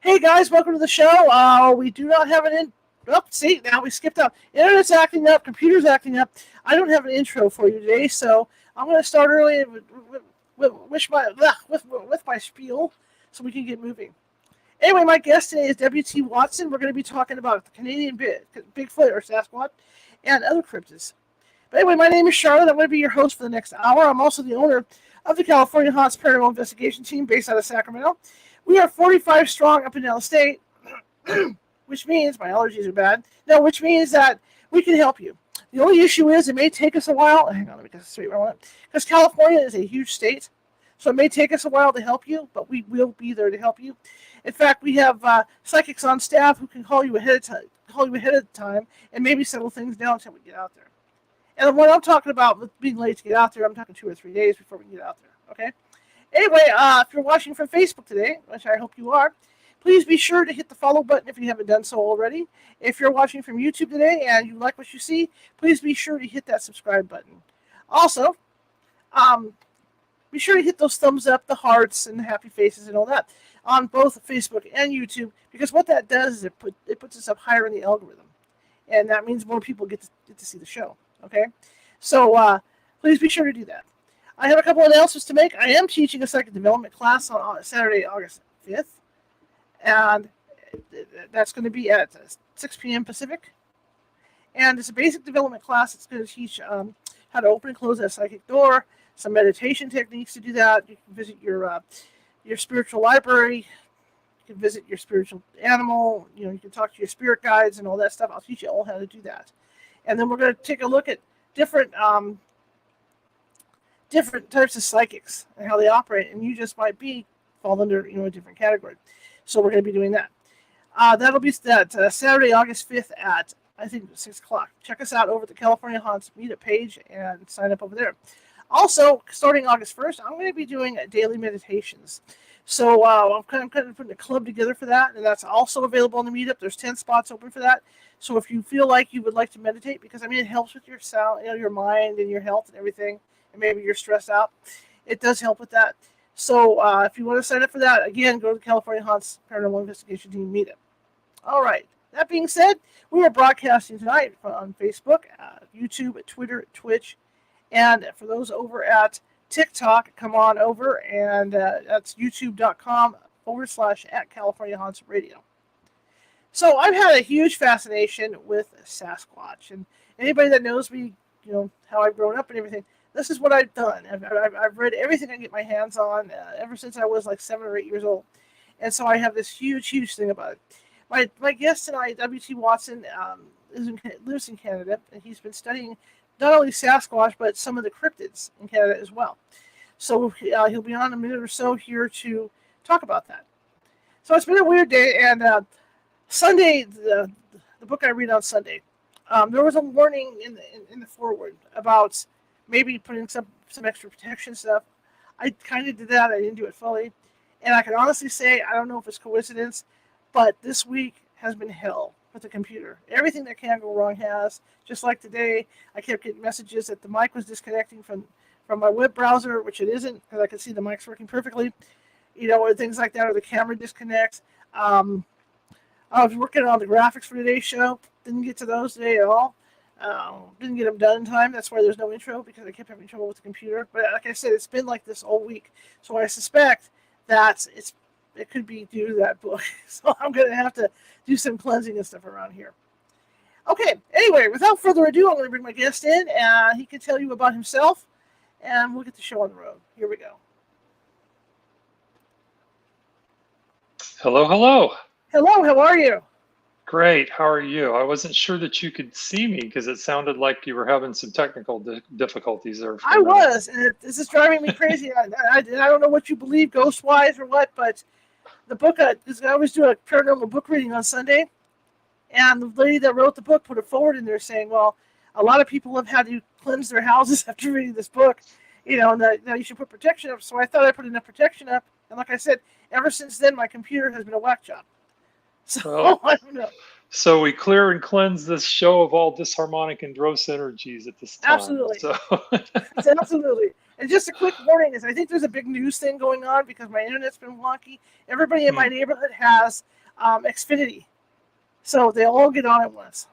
Hey guys, welcome to the show. We do not have an in. Oh, see, now we skipped up. Internet's acting up, computer's acting up. I don't have an intro for you today, so I'm going to start early with my spiel so we can get moving. Anyway, my guest today is W.T. Watson. We're going to be talking about the Canadian Bigfoot or Sasquatch and other cryptids. But anyway, my name is Charlotte. I'm going to be your host for the next hour. I'm also the owner of the California Haunts Paranormal Investigation Team based out of Sacramento. We are 45 strong up and down the state, which means my allergies are bad. No, which means that we can help you. The only issue is it may take us a while. Hang on, let me get this straight where I want it. Because California is a huge state, so it may take us a while to help you, but we will be there to help you. In fact, we have psychics on staff who can call you ahead of time, and maybe settle things down until we get out there. And what I'm talking about with being late to get out there, I'm talking 2 or 3 days before we can get out there. Okay. Anyway, if you're watching from Facebook today, which I hope you are, please be sure to hit the follow button if you haven't done so already. If you're watching from YouTube today and you like what you see, please be sure to hit that subscribe button. Also, be sure to hit those thumbs up, the hearts, and the happy faces and all that on both Facebook and YouTube, because what that does is it puts us up higher in the algorithm, and that means more people get to see the show. Okay, so please be sure to do that. I have a couple of announcements to make. I am teaching a psychic development class on Saturday, August 5th, and that's going to be at 6 p.m. Pacific. And it's a basic development class. It's going to teach how to open and close that psychic door, some meditation techniques to do that. You can visit your spiritual library. You can visit your spiritual animal. You can talk to your spirit guides and all that stuff. I'll teach you all how to do that. And then we're going to take a look at different types of psychics and how they operate, and you just might fall under a different category. So we're going to be doing that. That'll be Saturday, August 5th at I think 6 o'clock. Check us out over at the California Haunts Meetup page and sign up over there. Also, starting August 1st, I'm going to be doing daily meditations. So I'm kind of putting a club together for that, and that's also available on the Meetup. There's 10 spots open for that. So if you feel like you would like to meditate, because it helps with your sound, your mind and your health and everything, and maybe you're stressed out, it does help with that. So if you want to sign up for that, again, go to the California Haunts Paranormal Investigation Team Meetup. All right. That being said, we are broadcasting tonight on Facebook, YouTube, Twitter, Twitch, and for those over at TikTok, come on over, and that's youtube.com/@California Haunts Radio. So I've had a huge fascination with Sasquatch, and anybody that knows me, how I've grown up and everything, this is what I've done. I've read everything I can get my hands on ever since I was like 7 or 8 years old. And so I have this huge thing about it. My guest tonight, W.T. Watson, lives in Canada, and he's been studying not only Sasquatch, but some of the cryptids in Canada as well. So he'll be on a minute or so here to talk about that. So it's been a weird day, and Sunday, the book I read on Sunday, there was a warning in the foreword about maybe putting some extra protection stuff. I kind of did that. I didn't do it fully. And I can honestly say, I don't know if it's coincidence, but this week has been hell with the computer. Everything that can go wrong has. Just like today, I kept getting messages that the mic was disconnecting from my web browser, which it isn't, because I can see the mic's working perfectly. Or things like that, or the camera disconnects. I was working on the graphics for today's show. Didn't get to those today at all. Didn't get them done in time. That's why there's no intro, because I kept having trouble with the computer. But like I said, it's been like this all week. So I suspect that it could be due to that book. So I'm going to have to do some cleansing and stuff around here. Okay, anyway, without further ado, I'm going to bring my guest in, and he can tell you about himself, and we'll get the show on the road. Here we go. Hello. Hello, how are you? Great. How are you? I wasn't sure that you could see me because it sounded like you were having some technical difficulties there. I was, and this is driving me crazy. I don't know what you believe, ghost-wise or what, but the book, I always do a paranormal book reading on Sunday, and the lady that wrote the book put a forward in there saying, well, a lot of people have had to cleanse their houses after reading this book, and that you should put protection up. So I thought I put enough protection up, and like I said, ever since then, my computer has been a whack job. So, I don't know. So we clear and cleanse this show of all disharmonic and gross energies at this time. Absolutely. So Absolutely. And just a quick warning is I think there's a big news thing going on because my internet's been wonky. Everybody in my neighborhood has Xfinity. So they all get on at once.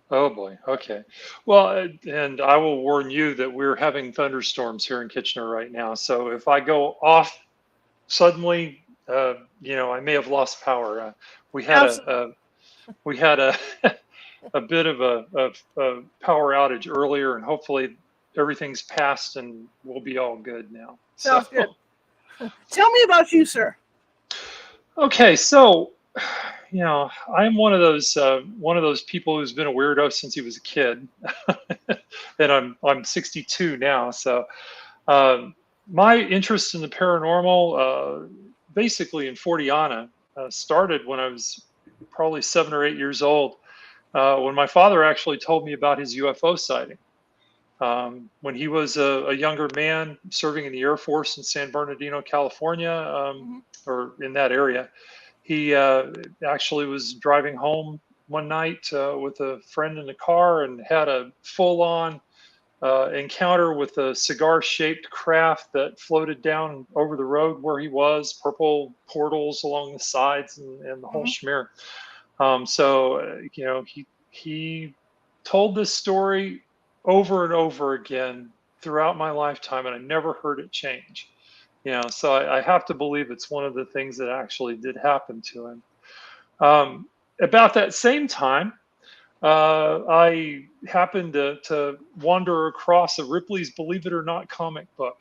oh boy. Okay. Well, and I will warn you that we're having thunderstorms here in Kitchener right now. So if I go off suddenly, I may have lost power. We had Absolutely. we had a a bit of a power outage earlier, and hopefully everything's passed and we'll be all good now. So Sounds good. Tell me about you, sir. okay, so I'm one of those people who's been a weirdo since he was a kid, and I'm 62 now. So my interest in the paranormal, basically in Fortiana, started when I was probably 7 or 8 years old, when my father actually told me about his UFO sighting. When he was a younger man serving in the Air Force in San Bernardino, California, Hmm. or in that area, he actually was driving home one night with a friend in the car and had a full on encounter with a cigar shaped craft that floated down over the road where he was, purple portals along the sides and the whole Hmm. schmear. He told this story over and over again throughout my lifetime, and I never heard it change. So I have to believe it's one of the things that actually did happen to him. About that same time, I happened to wander across a Ripley's Believe It or Not comic book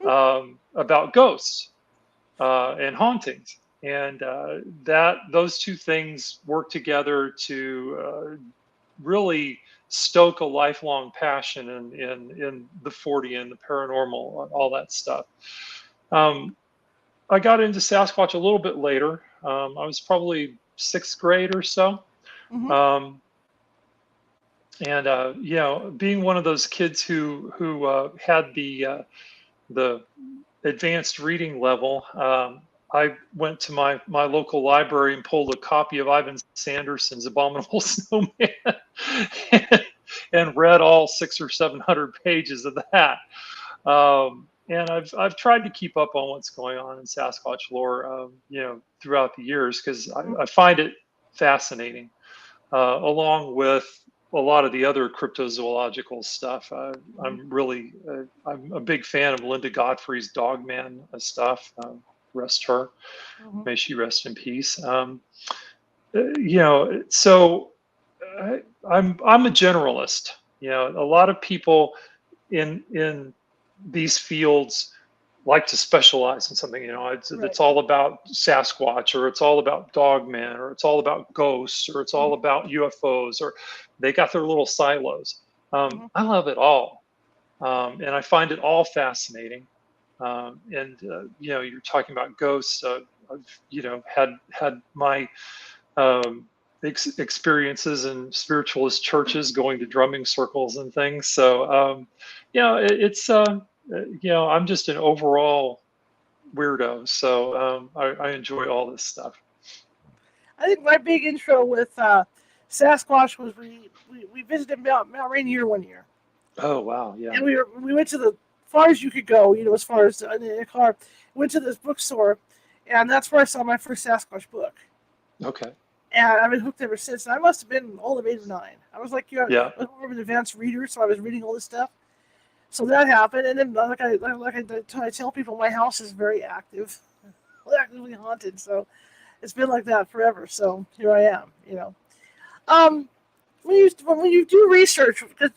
about ghosts and hauntings, and that those two things work together to really stoke a lifelong passion in the 40 and the paranormal, all that stuff. Um, I got into Sasquatch a little bit later. I was probably sixth grade or so. Hmm. Um, and being one of those kids who had the advanced reading level, I went to my local library and pulled a copy of Ivan Sanderson's Abominable Snowman and read all 600 or 700 pages of that. And I've tried to keep up on what's going on in Sasquatch lore, throughout the years because I find it fascinating, along with a lot of the other cryptozoological stuff. Hmm. I'm a big fan of Linda Godfrey's Dogman stuff. Rest her, Hmm. may she rest in peace. So I'm a generalist. A lot of people in these fields like to specialize in something. Right. It's all about Sasquatch, or it's all about Dogman, or it's all about ghosts, or it's all Hmm. about UFOs, or they got their little silos. Hmm. I love it all, and I find it all fascinating. And you're talking about ghosts. I've had my experiences in spiritualist churches, going to drumming circles and things. So it's I'm just an overall weirdo. So I enjoy all this stuff. I think my big intro with Sasquatch was we visited Mount Rainier one year, Oh wow, yeah. and we went to the far as you could go, as far as in a car. Went to this bookstore, and that's where I saw my first Sasquatch book. Okay. And I've been hooked ever since. And I must have been all of 8 or 9. I was like, I Yeah. was more of an advanced reader, so I was reading all this stuff. So that happened, and then I tell people, my house is very active, actively haunted. So it's been like that forever. So here I am. Um, when you do research, because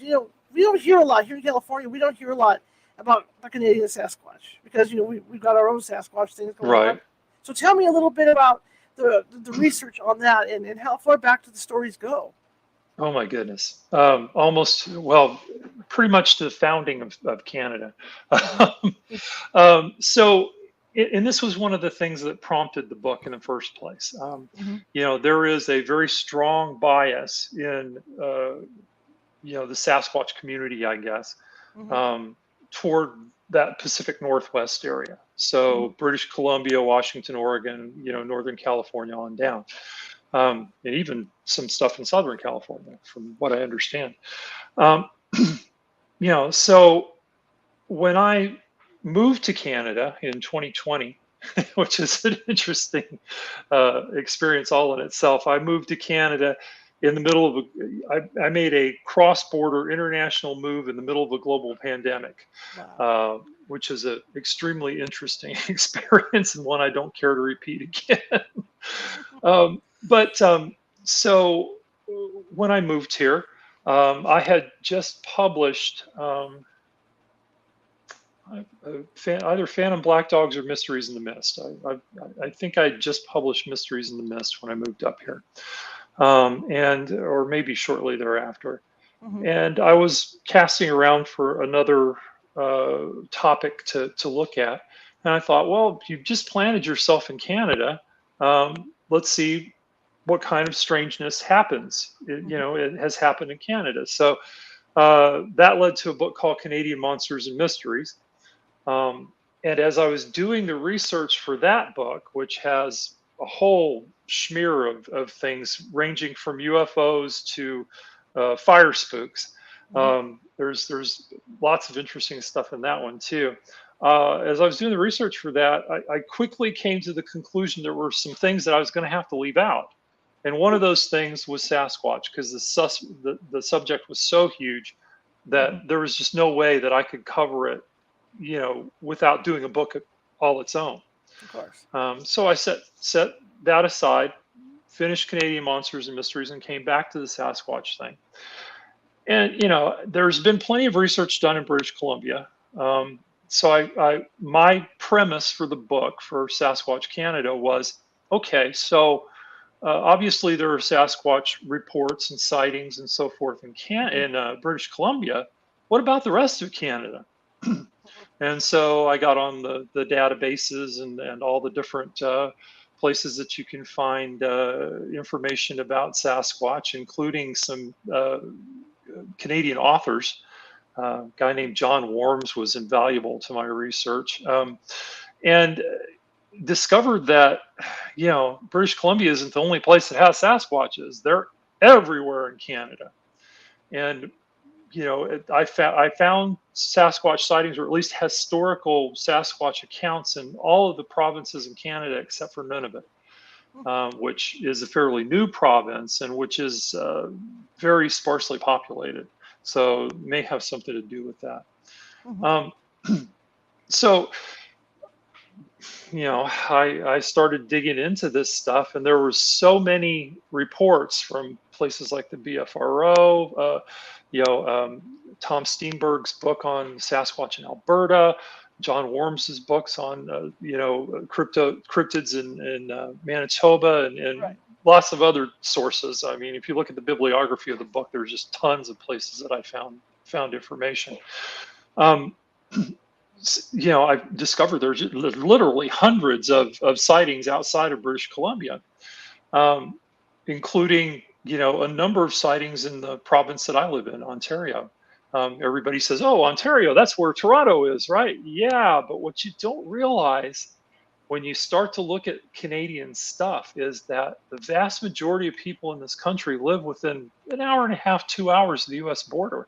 we don't hear a lot here in California. We don't hear a lot about the Canadian Sasquatch because we've got our own Sasquatch things going on. Right. So tell me a little bit about the research on that and how far back do the stories go? Oh my goodness. Pretty much to the founding of Canada. Hmm. So, and this was one of the things that prompted the book in the first place. Hmm. There is a very strong bias in, the Sasquatch community, I guess, Hmm. um, toward that Pacific Northwest area. Hmm. So British Columbia, Washington, Oregon, Northern California on down. and even some stuff in Southern California, from what I understand. Um, so when I moved to Canada in 2020, which is an interesting experience all in itself, I moved to Canada in the middle of I made a cross-border international move in the middle of a global pandemic, Wow. which is an extremely interesting experience and one I don't care to repeat again. But so when I moved here, I had just published either Phantom Black Dogs or Mysteries in the Mist. I think I just published Mysteries in the Mist when I moved up here, and or maybe shortly thereafter. Hmm. And I was casting around for another topic to look at, and I thought, well, you've just planted yourself in Canada. Let's see what kind of strangeness happens. Hmm. It has happened in Canada. So that led to a book called Canadian Monsters and Mysteries. Um, and as I was doing the research for that book, which has a whole smear of things ranging from UFOs to fire spooks, Hmm. there's lots of interesting stuff in that one too. As I was doing the research for that, I quickly came to the conclusion there were some things that I was going to have to leave out. And one of those things was Sasquatch, because the subject was so huge that Hmm. there was just no way that I could cover it, without doing a book all its own. Of course. So I set that aside, finished Canadian Monsters and Mysteries, and came back to the Sasquatch thing. And there's been plenty of research done in British Columbia. So my premise for the book for Sasquatch Canada was, okay, so obviously there are Sasquatch reports and sightings and so forth Hmm. in British Columbia. What about the rest of Canada? And so I got on the databases and all the different places that you can find information about Sasquatch, including some Canadian authors. A guy named John Worms was invaluable to my research, and discovered that British Columbia isn't the only place that has Sasquatches. They're everywhere in Canada, and I found Sasquatch sightings, or at least historical Sasquatch accounts, in all of the provinces in Canada except for Nunavut, which is a fairly new province and which is very sparsely populated. So may have something to do with that. Hmm. Um, so I started digging into this stuff, and there were so many reports from places like the BFRO, Tom Steenberg's book on Sasquatch in Alberta, John Worms's books on cryptids in Manitoba, and Right. lots of other sources. I mean, if you look at the bibliography of the book, there's just tons of places that I found information. Um, I've discovered there's literally hundreds of sightings outside of British Columbia, um, including a number of sightings in the province that I live in, Ontario. Everybody says, "Oh, Ontario, that's where Toronto is, right?" Yeah, but what you don't realize when you start to look at Canadian stuff is that the vast majority of people in this country live within an hour and a half, 2 hours of the U.S. border.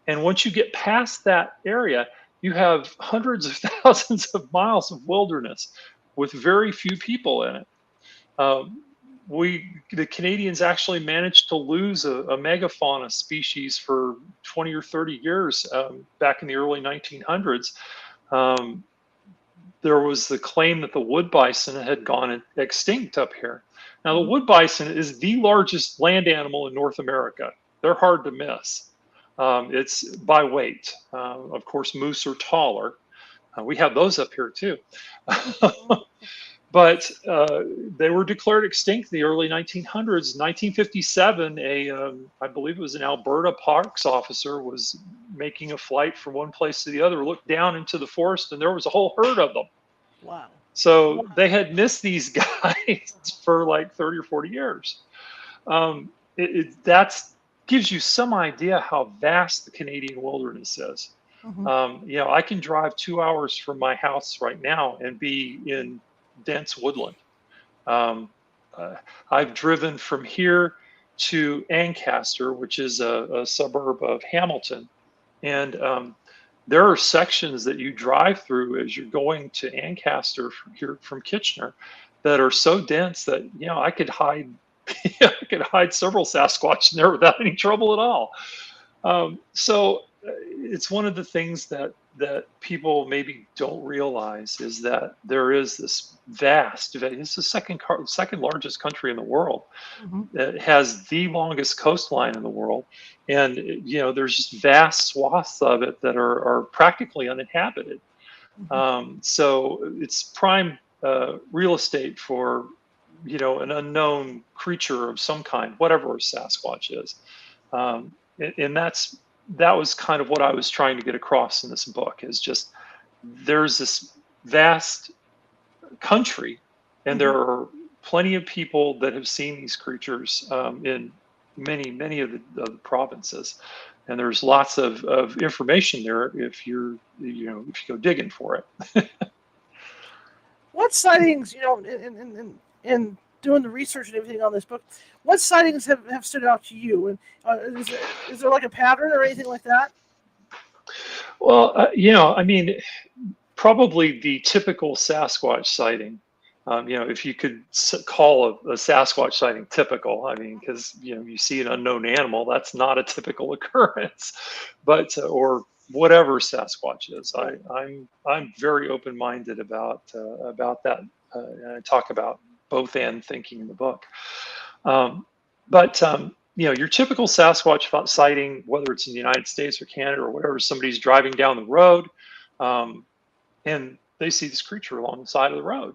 And once you get past that area, you have hundreds of thousands of miles of wilderness with very few people in it. Um, the Canadians actually managed to lose a megafauna species for 20 or 30 years back in the early 1900s. Um, there was the claim that the wood bison had gone extinct up here. Now, the Hmm. wood bison is the largest land animal in North America. They're hard to miss. It's by weight. Of course, moose are taller. We have those up here too. But they were declared extinct in the early 1900s. 1957, I believe it was an Alberta parks officer was making a flight from one place to the other, looked down into the forest, and there was a whole herd of them. Wow. So Wow. they had missed these guys for like 30 or 40 years. That's gives you some idea how vast the Canadian wilderness is. Hmm. I can drive 2 hours from my house right now and be in dense woodland. Um, I've driven from here to Ancaster, which is a suburb of Hamilton, and there are sections that you drive through as you're going to Ancaster from here from Kitchener that are so dense that I could hide I could hide several Sasquatch in there without any trouble at all. So it's one of the things that people maybe don't realize is that there is this it's the second largest country in the world Hmm. that has the longest coastline in the world, and there's just vast swaths of it that are practically uninhabited. Hmm. So it's prime real estate for an unknown creature of some kind, whatever a Sasquatch is. And that was kind of what I was trying to get across in this book, is just there's this vast country, and Hmm. there are plenty of people that have seen these creatures in many of the provinces, and there's lots of information there if if you go digging for it. What sightings, in doing the research and everything on this book, what sightings have stood out to you? And is there like a pattern or anything like that? Well, I mean, probably the typical Sasquatch sighting. If you could call a Sasquatch sighting typical, I mean, because you see an unknown animal, that's not a typical occurrence, but or whatever Sasquatch is, Right. I'm very open-minded about that, and I talk about both and thinking in the book. But your typical Sasquatch sighting, whether it's in the United States or Canada or whatever, somebody's driving down the road. Um, and they see this creature along the side of the road.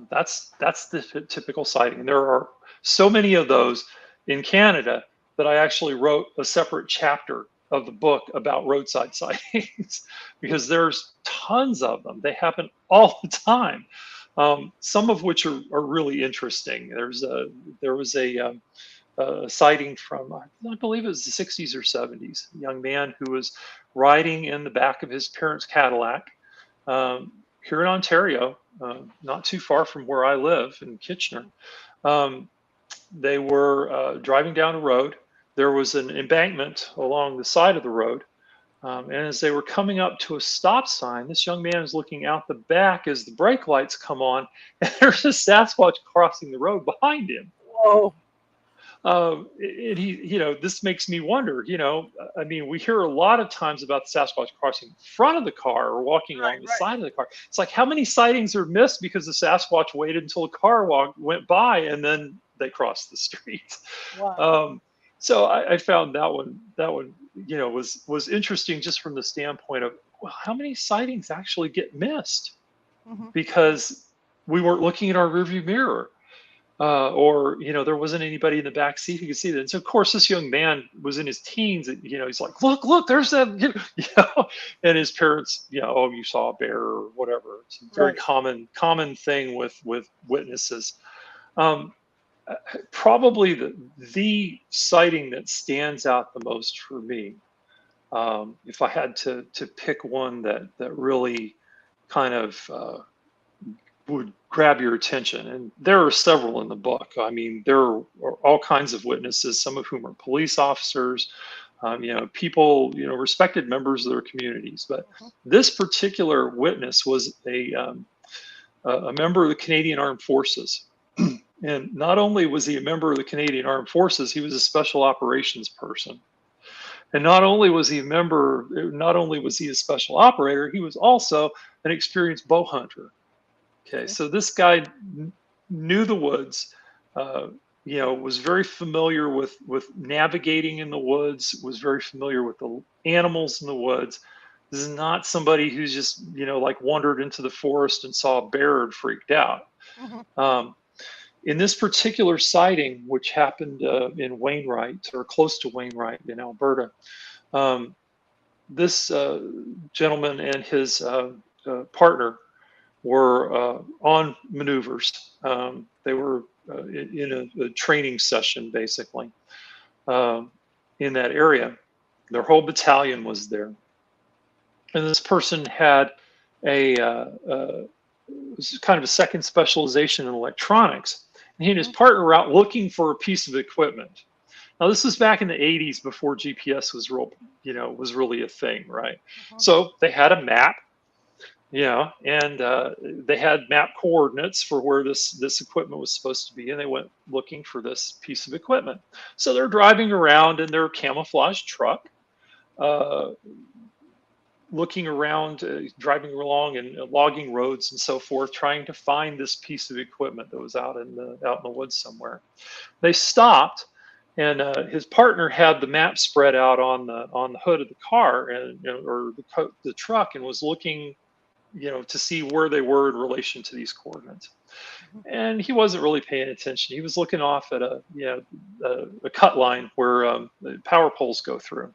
That's the typical sighting. And there are so many of those in Canada that I actually wrote a separate chapter of the book about roadside sightings because there's tons of them. They happen all the time. Some of which are really interesting. There was a sighting from, I believe it was the 60s or 70s, a young man who was riding in the back of his parents' Cadillac here in Ontario, not too far from where I live in Kitchener. Um, they were driving down a road. There was an embankment along the side of the road. And as they were coming up to a stop sign, this young man is looking out the back as the brake lights come on, and there's a Sasquatch crossing the road behind him. Whoa. And this makes me wonder, I mean, we hear a lot of times about the Sasquatch crossing in front of the car or walking Right. along the Right. side of the car. It's like, how many sightings are missed because the Sasquatch waited until a car went by and then they crossed the street? Wow. Um, so I found that one, was interesting just from the standpoint of, well, how many sightings actually get missed Hmm. because we weren't looking at our rearview mirror, or there wasn't anybody in the back seat who could see that. And so of course this young man was in his teens, and he's like, look, there's that, and his parents, oh, you saw a bear or whatever. It's a very Right. common thing with witnesses. um, Probably the sighting that stands out the most for me, if I had to pick one that really kind of would grab your attention. And there are several in the book. I mean, there are all kinds of witnesses, some of whom are police officers, people, respected members of their communities. But Hmm. this particular witness was a member of the Canadian Armed Forces. And not only was he a member of the Canadian Armed Forces, he was a special operations person. And not only was he a special operator, he was also an experienced bow hunter. Okay, Okay. so this guy knew the woods, uh, was very familiar with navigating in the woods, was very familiar with the animals in the woods. This is not somebody who's just like wandered into the forest and saw a bear and freaked out. Hmm. Um, in this particular sighting, which happened in Wainwright or close to Wainwright in Alberta, um, this gentleman and his partner were on maneuvers. They were in a training session, basically, um, in that area. Their whole battalion was there. And this person had a was kind of a second specialization in electronics. He and his partner were out looking for a piece of equipment. Now, this was back in the 80s before GPS was was really a thing, right? So they had a map, and they had map coordinates for where this equipment was supposed to be, and they went looking for this piece of equipment. So they're driving around in their camouflage truck, uh, looking around, driving along and logging roads and so forth, trying to find this piece of equipment that was out in the woods somewhere. They stopped, and his partner had the map spread out on the hood of the car and or the truck, and was looking, to see where they were in relation to these coordinates. And he wasn't really paying attention. He was looking off at a cut line where the power poles go through.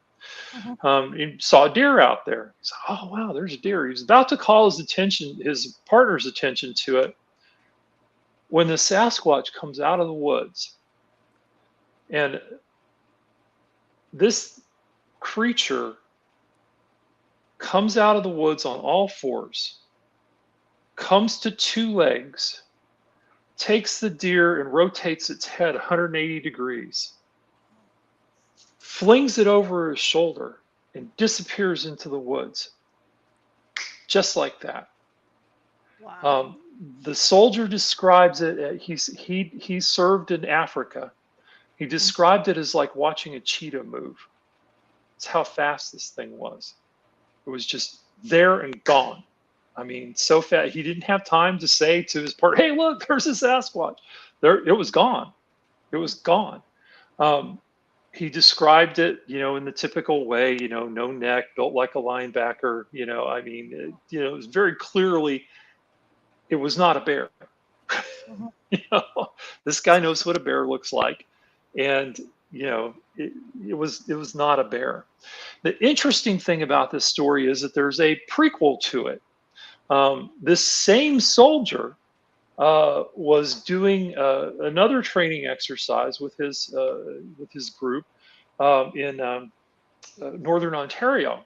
He saw a deer out there. He said, "Oh wow, there's a deer." He was about to call his partner's attention to it, when the Sasquatch comes out of the woods. And this creature comes out of the woods on all fours, comes to two legs, takes the deer and rotates its head 180 degrees, flings it over his shoulder, and disappears into the woods. Just like that. Wow. The soldier describes it. He served in Africa. He described it as like watching a cheetah move. It's how fast this thing was. It was just there and gone. I mean, so fast. He didn't have time to say to his partner, "Hey, look, there's a Sasquatch." It was gone. It was gone. He described it, in the typical way, no neck, built like a linebacker. I mean, it was very clearly, it was not a bear. This guy knows what a bear looks like, and it was not a bear. The interesting thing about this story is that there's a prequel to it. This same soldier was doing another training exercise with his group in northern Ontario.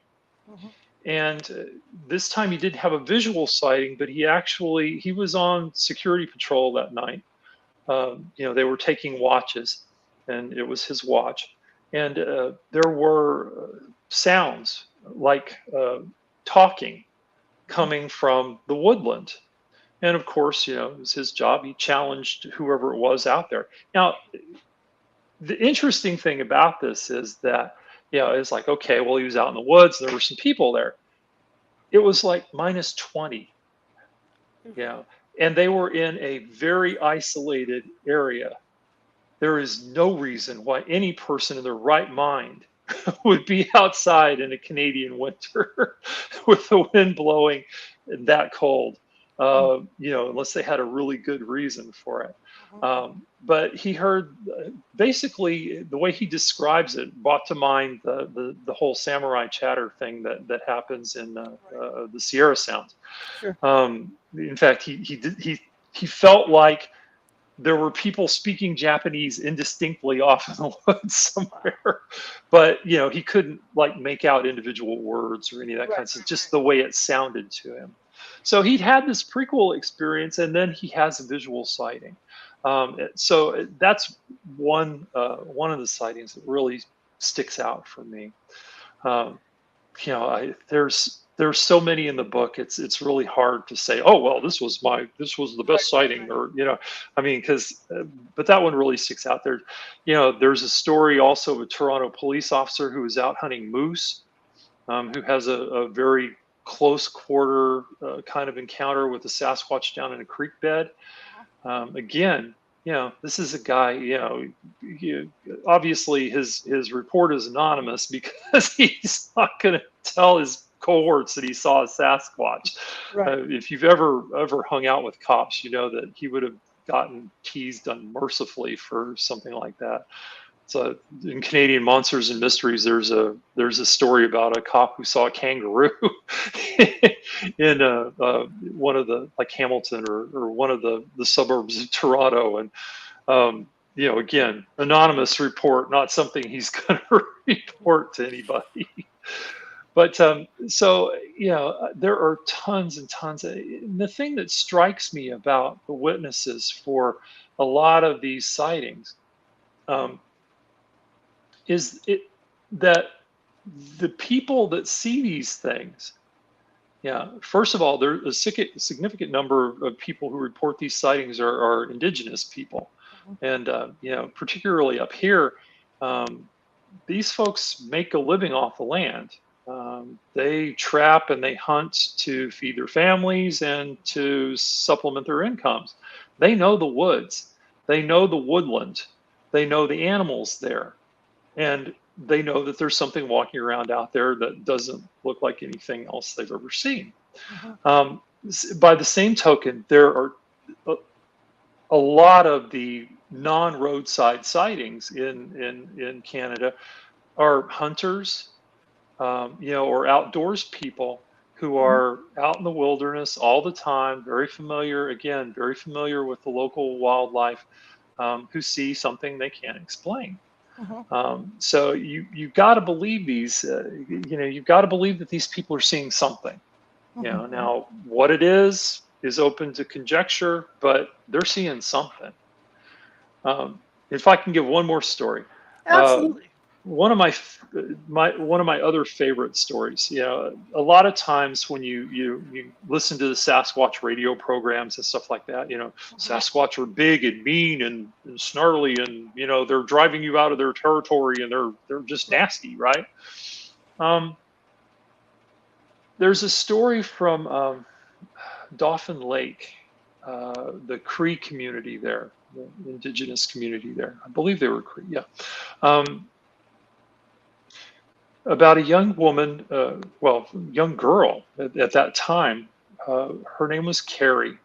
And this time he didn't have a visual sighting, but he was on security patrol that night. They were taking watches, and it was his watch. And there were sounds like talking coming from the woodland. And of course, it was his job. He challenged whoever it was out there. Now, the interesting thing about this is that, it's like, okay, well, he was out in the woods. There were some people there. It was like minus 20. And they were in a very isolated area. There is no reason why any person in their right mind would be outside in a Canadian winter with the wind blowing and that cold, unless they had a really good reason for it. But he heard, basically, the way he describes it brought to mind the whole samurai chatter thing that happens in the Sierra Sounds. Sure. In fact, he felt like there were people speaking Japanese indistinctly off in the woods somewhere, but he couldn't like make out individual words or any of that kind of stuff, just the way it sounded to him. So he'd had this prequel experience, and then he has a visual sighting. So that's one of the sightings that really sticks out for me. There's so many in the book. It's really hard to say, oh well, this was the best sighting, or but that one really sticks out there. There's a story also of a Toronto police officer who was out hunting moose, who has a very close quarter kind of encounter with a Sasquatch down in a creek bed. Again, this is a guy, obviously his report is anonymous because he's not going to tell his cohorts that he saw a Sasquatch. Right. If you've ever hung out with cops, you know that he would have gotten teased unmercifully for something like that. So in Canadian Monsters and Mysteries, there's a story about a cop who saw a kangaroo in one of the, like, Hamilton or one of the suburbs of Toronto, and again, anonymous report, not something he's going to report to anybody. But so, there are tons and tons. And the thing that strikes me about the witnesses for a lot of these sightings um, is that the people that see these things, yeah, first of all, there's a significant number of people who report these sightings are indigenous people. Mhm. And, particularly up here, um, these folks make a living off the land. They trap and they hunt to feed their families and to supplement their incomes. They know the woods, they know the woodland, they know the animals there, and they know that there's something walking around out there that doesn't look like anything else they've ever seen. Mhm. By the same token, there are a, a lot of the non-roadside sightings in Canada are hunters, or outdoors people who Mhm. are out in the wilderness all the time, very familiar, again, very familiar with the local wildlife, who see something they can't explain. Mhm. So you've got to believe you've got to believe that these people are seeing something. Mhm. Mhm. Now what it is open to conjecture, but they're seeing something. If I can give one more story, uh, Absolutely. one of one of my other favorite stories. A lot of times when you listen to the Sasquatch radio programs and stuff like that, Mhm. Sasquatch are big and mean and snarly, and they're driving you out of their territory, and they're just Right. nasty, right? Um, there's a story from Dauphin Lake, the Cree community there, the indigenous community there. I believe they were Cree. Yeah. Um, about a young woman, young girl at that time. Her name was Carrie.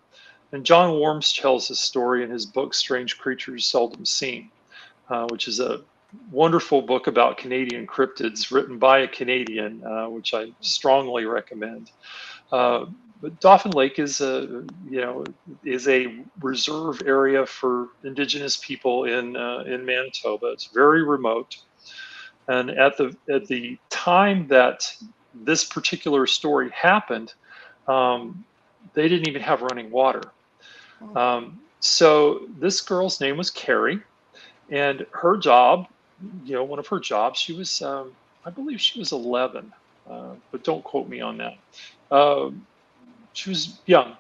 And John Worms tells the story in his book, Strange Creatures Seldom Seen, which is a wonderful book about Canadian cryptids written by a Canadian, which I strongly recommend. But Dauphin Lake is a reserve area for Indigenous people in Manitoba. It's very remote, and at the time that this particular story happened, um, they didn't even have running water. Mhm. So this girl's name was Carrie, and her job, one of her jobs, she was, I believe she was 11, but don't quote me on that. She was young.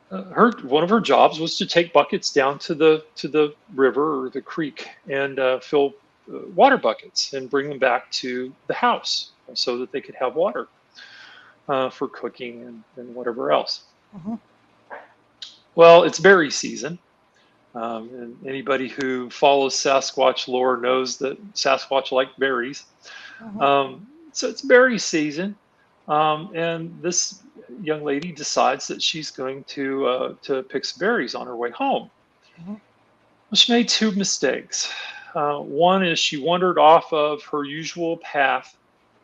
Her One of her jobs was to take buckets down to the river or the creek and fill water buckets and bring them back to the house so that they could have water for cooking and whatever else. Mhm. Well, it's berry season. And anybody who follows Sasquatch lore knows that Sasquatch like berries. Mhm. So it's berry season, and this young lady decides that she's going to pick some berries on her way home. Mhm. Well, she made two mistakes. One is she wandered off of her usual path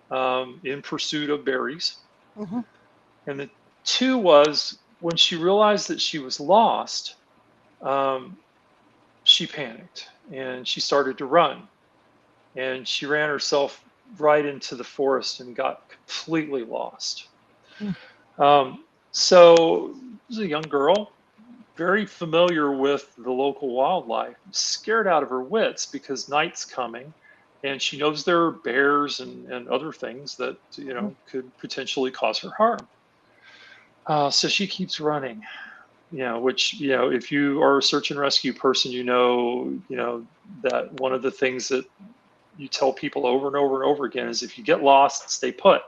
in pursuit of berries, Mhm. and the two was when she realized that she was lost. Um, she panicked and she started to run, and she ran herself right into the forest and got completely lost. Mhm. So this is a young girl, very familiar with the local wildlife, scared out of her wits because night's coming, and she knows there are bears and other things that Mhm. could potentially cause her harm. So she keeps running. Which if you are a search and rescue person, that one of the things that you tell people over and over and over again is if you get lost, stay put.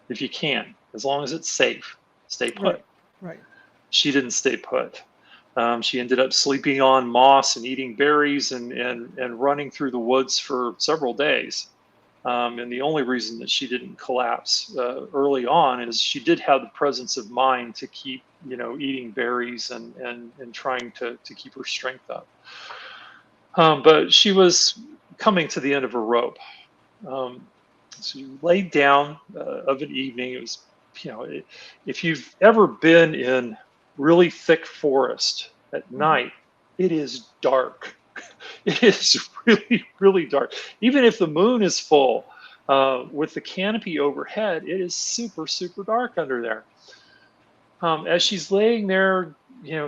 If you can, as long as it's safe, stay Right. put. Right. She didn't stay put. She ended up sleeping on moss and eating berries and running through the woods for several days. And the only reason that she didn't collapse early on is she did have the presence of mind to keep, eating berries and trying to keep her strength up. But she was coming to the end of her rope. Um, so you laid down of an evening. It was, if you've ever been in really thick forest at Mhm. night, it is dark. It is really, really dark. Even if the moon is full, with the canopy overhead, it is super, super dark under there. As she's laying there,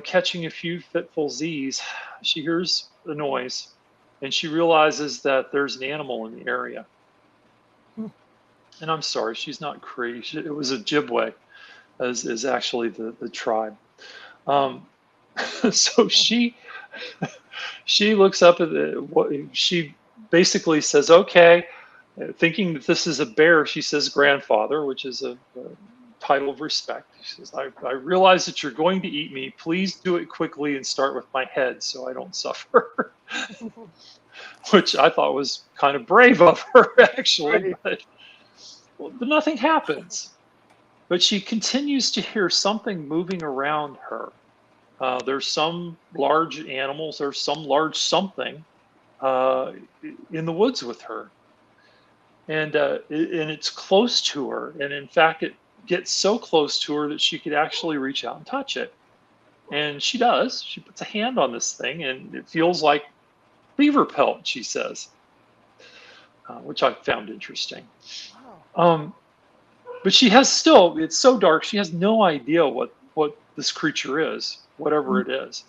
catching a few fitful Z's, she hears a noise and she realizes that there's an animal in the area. Hmm. And I'm sorry, she's not Cree. It was a Ojibwe, is actually the tribe. Um, so she looks up at she basically says, okay, thinking that this is a bear, she says grandfather, which is a title of respect. She says, I realize that you're going to eat me. Please do it quickly and start with my head so I don't suffer. Which I thought was kind of brave of her, actually. Right. But nothing happens. But she continues to hear something moving around her. There's some large animals, there's some large something uh, in the woods with her. And it's close to her. And in fact, it gets so close to her that she could actually reach out and touch it. And she does. She puts a hand on this thing, and it feels like beaver pelt, she says, which I found interesting. Wow. Um, but she has still, it's so dark, she has no idea what this creature is, whatever it is.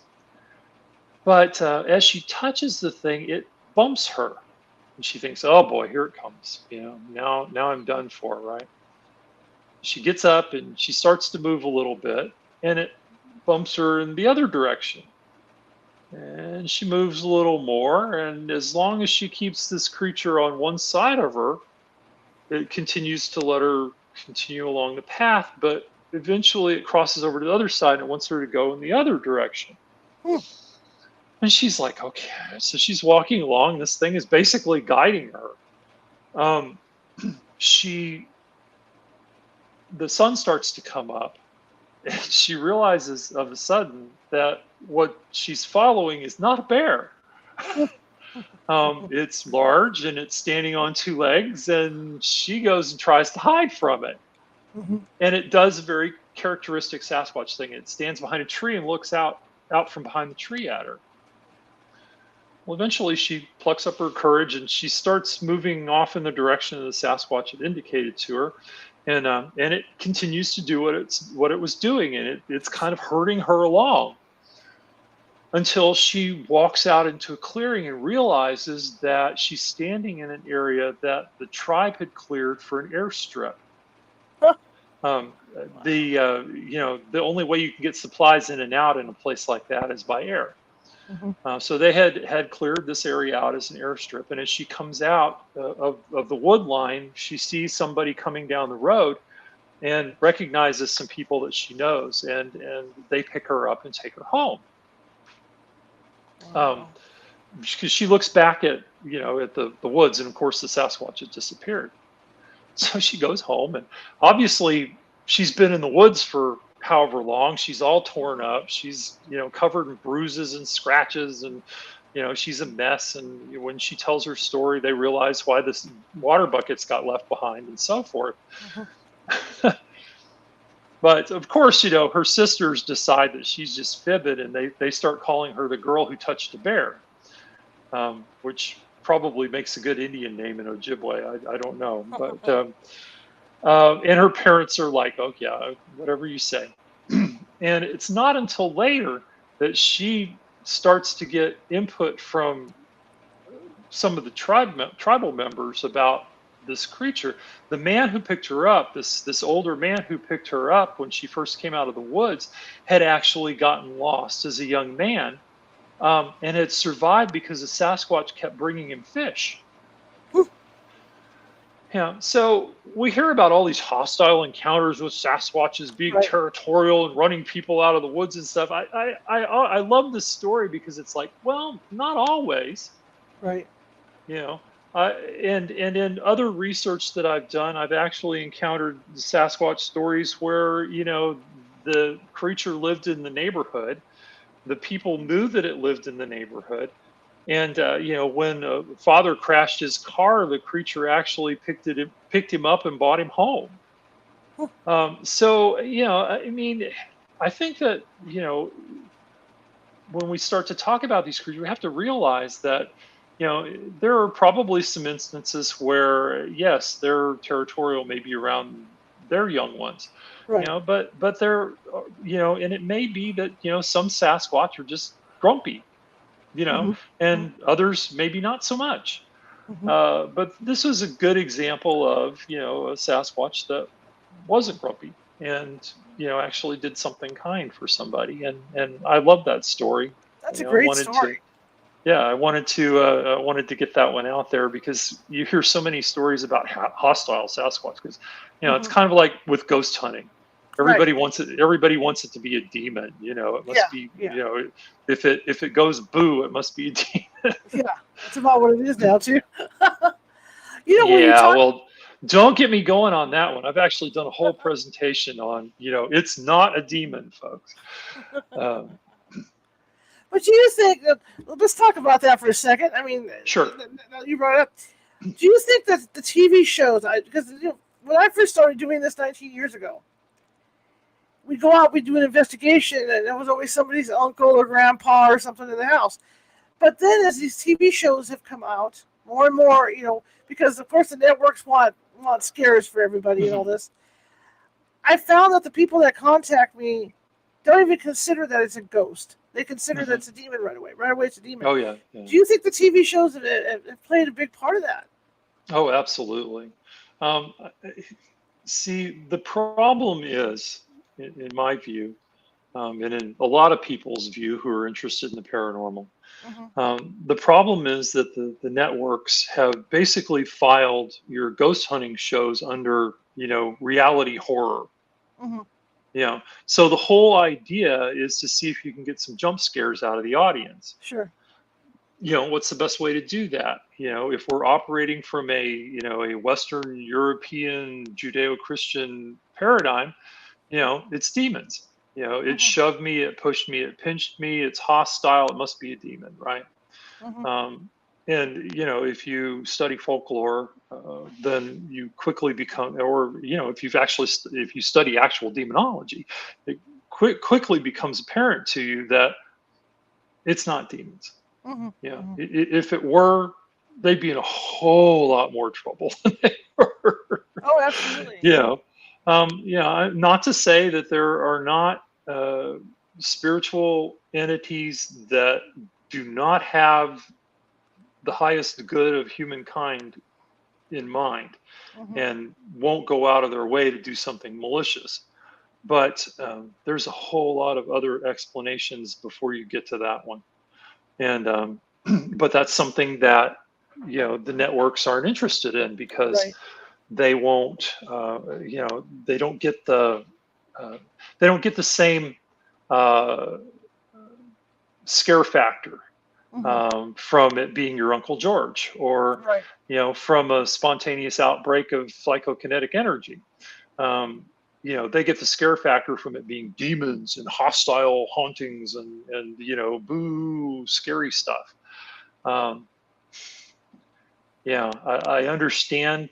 But as she touches the thing, it bumps her. And she thinks, oh boy, here it comes. Now I'm done for, right? She gets up and she starts to move a little bit, and it bumps her in the other direction. And she moves a little more, and as long as she keeps this creature on one side of her, it continues to let her continue along the path, but eventually it crosses over to the other side and it wants her to go in the other direction. Hmm. And she's like, okay. So she's walking along. This thing is basically guiding her. Um, the sun starts to come up, and she realizes of a sudden that what she's following is not a bear. It's large and it's standing on two legs, and she goes and tries to hide from it. Mhm. And it does a very characteristic Sasquatch thing. It stands behind a tree and looks out from behind the tree at her. Well, eventually she plucks up her courage and she starts moving off in the direction of the Sasquatch had indicated to her, and it continues to do what it was doing, and it's kind of herding her along until she walks out into a clearing and realizes that she's standing in an area that the tribe had cleared for an airstrip. Huh. Um, the only way you can get supplies in and out in a place like that is by air. Mhm. So they had cleared this area out as an airstrip, and as she comes out of the wood line, she sees somebody coming down the road and recognizes some people that she knows, and they pick her up and take her home. Wow. Because she looks back at the woods, and of course the Sasquatch had disappeared. So she goes home, and obviously she's been in the woods for however long. She's all torn up. She's covered in bruises and scratches, and she's a mess. And when she tells her story, they realize why this water buckets got left behind and so forth. Mhm. But of course, her sisters decide that she's just fibbing, and they start calling her the girl who touched a bear, which probably makes a good Indian name in Ojibwe. I don't know, but and her parents are like, "Oh yeah, whatever you say." And it's not until later that she starts to get input from some of the tribal members about this creature. The man who picked her up, this older man who picked her up when she first came out of the woods, had actually gotten lost as a young man, and had survived because the Sasquatch kept bringing him fish. Yeah, so we hear about all these hostile encounters with Sasquatches being Right. territorial and running people out of the woods and stuff. I love this story because it's like, well, not always, Right. you know. And in other research that I've done, I've actually encountered Sasquatch stories where the creature lived in the neighborhood, the people knew that it lived in the neighborhood, and when father crashed his car, the creature actually picked him up and brought him home. So I mean, I think that when we start to talk about these creatures, we have to realize that there are probably some instances where, yes, they're territorial, maybe around their young ones, Right. but they're, and it may be that, some Sasquatch are just grumpy, Mm-hmm. and others maybe not so much. Mm-hmm. But this was a good example of, a Sasquatch that wasn't grumpy and, actually did something kind for somebody. And I love that story. That's a I great wanted to, story. yeah, I wanted to get that one out there because you hear so many stories about hostile Sasquatch. Because it's Mm-hmm. kind of like with ghost hunting. Right. Everybody wants it to be a demon. It Yeah. must be. Yeah. If it goes boo, it must be a demon. Yeah. That's about what it is now too. When you Yeah, talk, well, don't get me going on that one. I've actually done a whole presentation on, it's not a demon, folks. Um, but do you think that? Let's talk about that for a second. I mean, sure. you brought it up. Do you think that the TV shows? Because when I first started doing this 19 years ago, we'd go out, we'd do an investigation, and there was always somebody's uncle or grandpa or something in the house. But then, as these TV shows have come out, more and more, because of course the networks want scares for everybody and all Mhm. this. I found that the people that contact me don't even consider that it's a ghost. They consider that Mhm. it's a demon right away. Right away, it's a demon. Oh, yeah, yeah. Do you think the TV shows have played a big part of that? Oh, absolutely. Um, See, the problem is, in my view, and in a lot of people's view who are interested in the paranormal, Mm-hmm. the problem is that the networks have basically filed your ghost hunting shows under, reality horror. Mm-hmm. So the whole idea is to see if you can get some jump scares out of the audience. Sure. What's the best way to do that? If we're operating from a Western European Judeo-Christian paradigm, it's demons. It Mm-hmm. shoved me, it pushed me, it pinched me, it's hostile, it must be a demon, right? Mm-hmm. Um, and if you study folklore, then you quickly become, or if you study actual demonology, it quickly becomes apparent to you that it's not demons. Mm-hmm. Mm-hmm. If it were, they'd be in a whole lot more trouble than they were. Oh, absolutely. Not to say that there are not spiritual entities that do not have the highest good of humankind in mind Mm-hmm. and won't go out of their way to do something malicious. But there's a whole lot of other explanations before you get to that one. And but that's something that the networks aren't interested in because Right. they won't they don't get the they don't get the same uh, scare factor Mm-hmm. from it being your Uncle George, or Right. from a spontaneous outbreak of psychokinetic energy. Um, they get the scare factor from it being demons and hostile hauntings and boo, scary stuff. Um, yeah, I understand,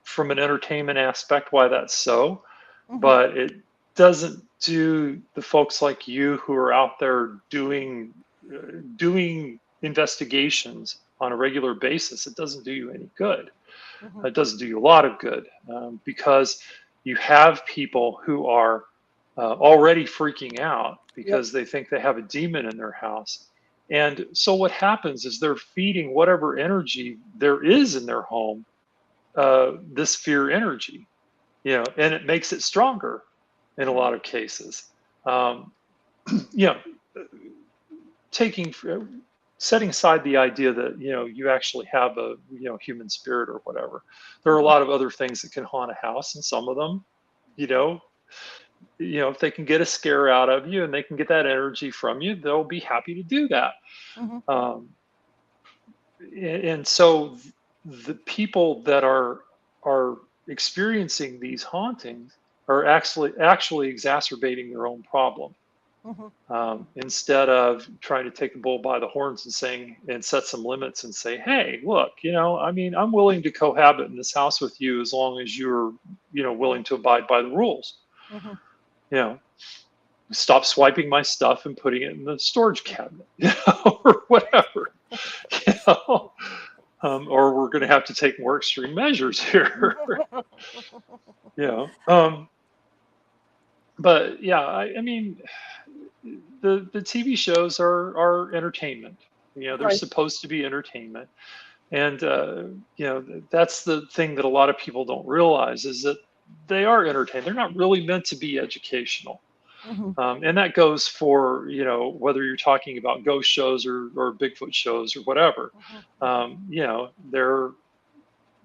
from an entertainment aspect why that's so, Mm-hmm. but it doesn't do the folks like you who are out there doing investigations on a regular basis. It doesn't do you any good. Mm-hmm. It doesn't do you a lot of good, because you have people who are already freaking out Yep. because they think they have a demon in their house. And so what happens is they're feeding whatever energy there is in their home, this fear energy, and it makes it stronger in a Mm-hmm. lot of cases. Um, you know, taking setting aside the idea that you actually have a human spirit or whatever, there are a Mm-hmm. lot of other things that can haunt a house, and some of them, you know, if they can get a scare out of you and they can get that energy from you, they'll be happy to do that. Mm-hmm. Um, and so the people that are experiencing these hauntings are actually exacerbating their own problem, Mm-hmm. instead of trying to take the bull by the horns and saying and set some limits and say, hey, look, I mean, I'm willing to cohabit in this house with you as long as you're willing to abide by the rules. Mm-hmm. you know Stop swiping my stuff and putting it in the storage cabinet, or whatever. you know, or we're going to have to take more extreme measures here. you know, but yeah, I mean, the TV shows are entertainment. They're Right. supposed to be entertainment, and that's the thing that a lot of people don't realize is that they are entertainment. They're not really meant to be educational. Hmm. And that goes for whether you're talking about ghost shows or Bigfoot shows or whatever.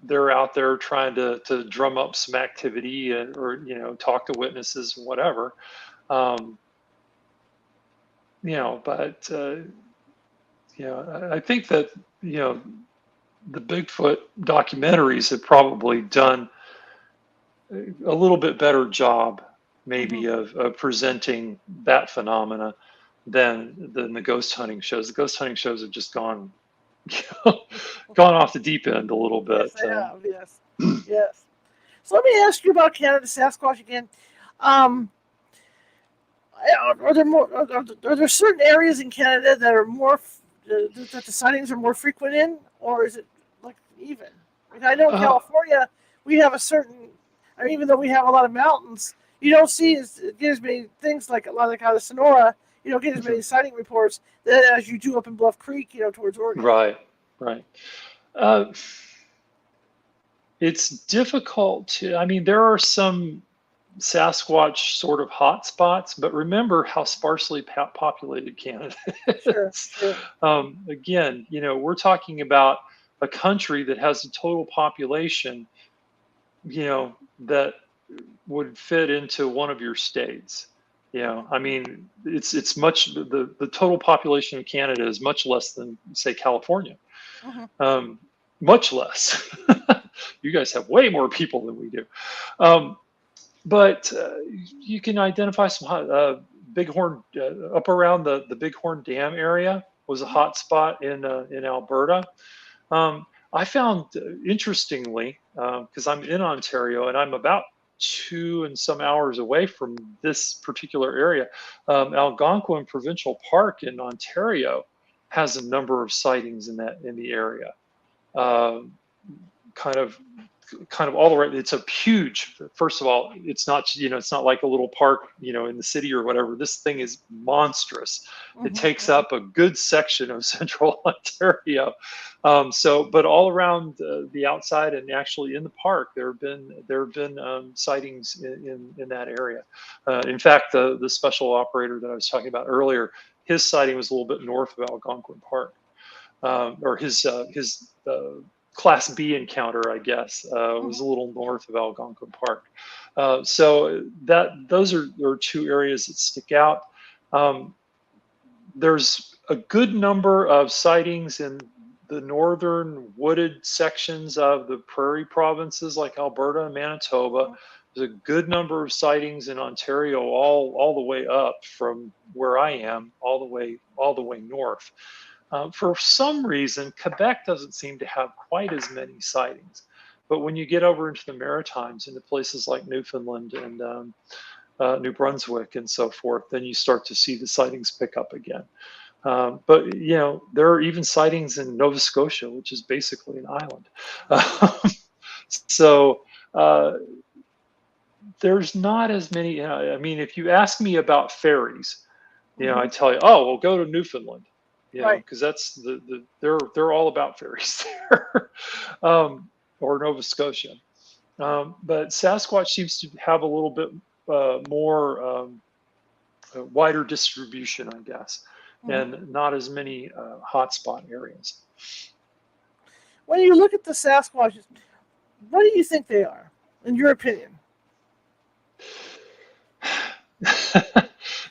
They're out there trying to drum up some activity, or talk to witnesses, whatever. Um, but I think that you know the Bigfoot documentaries have probably done a little bit better job, Hmm. maybe, of presenting that phenomena than the ghost hunting shows. The ghost hunting shows have just gone gone off the deep end a little Yes, bit. they have. Yes, yes. So let me ask you about Canada Sasquatch again. Um, are there more? Are there certain areas in Canada that are that the sightings are more frequent in, or is it like even? Like I know in Uh, California we have a certain. I mean, even though we have a lot of mountains, you don't get as many things like a lot like out of Sonora. You don't get as many sighting reports as you do up in Bluff Creek, towards Oregon. right, right. Uh, it's difficult to. I mean, there are some Sasquatch sort of hot spots, but remember how sparsely populated Canada Sure, is. sure. Again, we're talking about a country that has a total population, that would fit into one of your states. I mean, it's much the total population of Canada is much less than, say, California. Hmm. Um, Much less. You guys have way more people than we do. Um, but you can identify some Bighorn up around the Bighorn Dam area was a Hmm. hot spot in Alberta. I found, interestingly, because I'm in Ontario and I'm about 2 and some hours away from this particular area, Algonquin Provincial Park in Ontario has a number of sightings in the area. Um, kind of kind of all the way. It's a huge. First of all, it's not like a little park, in the city or whatever. This thing is monstrous. It Hmm. takes up a good section of central Ontario. But all around the outside and actually in the park, there have been sightings in that area. In fact, the special operator that I was talking about earlier, his sighting was a little bit north of Algonquin Park, or his Class B encounter, I guess, was a Hmm. little north of Algonquin Park. So those are two areas that stick out. Um, there's a good number of sightings in the northern wooded sections of the prairie provinces like Alberta and Manitoba. There's a good number of sightings in Ontario, all the way up from where I am, all the way north. For some reason, Quebec doesn't seem to have quite as many sightings. But when you get over into the Maritimes, into places like Newfoundland and New Brunswick and so forth, then you start to see the sightings pick up again. But there are even sightings in Nova Scotia, which is basically an island. So uh, there's not as many. I mean, if you ask me about fairies, I Hmm. tell you, oh, well, go to Newfoundland, Right. because that's they're all about fairies there, or Nova Scotia. But Sasquatch seems to have a little bit more wider distribution, I guess, Hmm. and not as many hotspot areas. When you look at the Sasquatches, what do you think they are, in your opinion?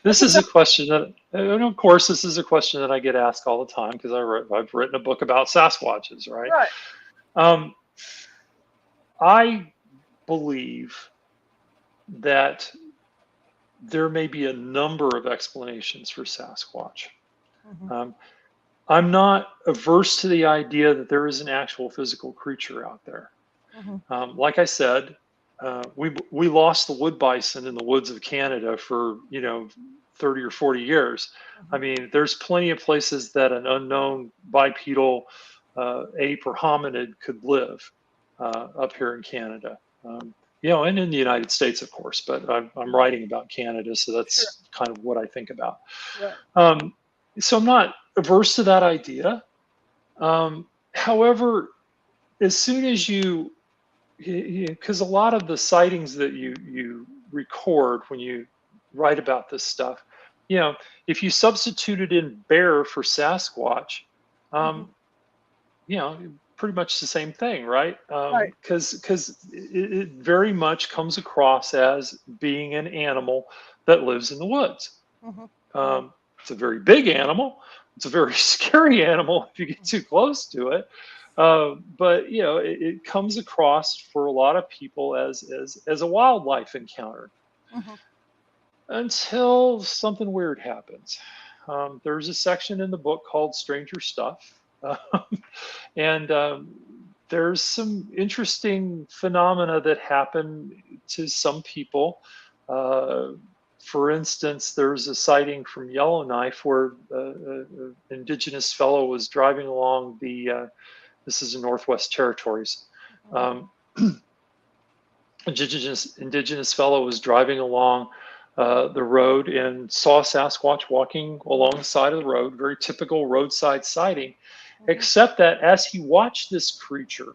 This What's is a a question that, and of course, this is a question that I get asked all the time because I've written a book about Sasquatches, right? right? Um, I believe that there may be a number of explanations for Sasquatch. Hmm. Um, I'm not averse to the idea that there is an actual physical creature out there. Hmm. Like I said, we lost the wood bison in the woods of Canada for 30 or 40 years. I Mhm. mean, there's plenty of places that an unknown bipedal ape or hominid could live up here in Canada. And in the United States, of course, but I'm writing about Canada, so Sure. that's kind of what I think about. Right. Um, so I'm not averse to that idea. However, as soon as because a lot of the sightings that you record when you write about this stuff, you know, if you substituted in bear for Sasquatch, Mhm. um, pretty much the same thing, right? Right. Because it very much comes across as being an animal that lives in the woods. Mhm. Mhm. Um, it's a very big animal. It's a very scary animal if you get too close to it. But it comes across for a lot of people as a wildlife encounter Mhm. until something weird happens. There's a section in the book called Stranger Stuff. Um, and there's some interesting phenomena that happen to some people. Uh, for instance, there's a sighting from Yellowknife where an indigenous fellow was driving along this is in Northwest Territories. Mhm. Um, indigenous fellow was driving along the road and saw Sasquatch walking along the side of the road, very typical roadside sighting, Mhm. except that as he watched this creature,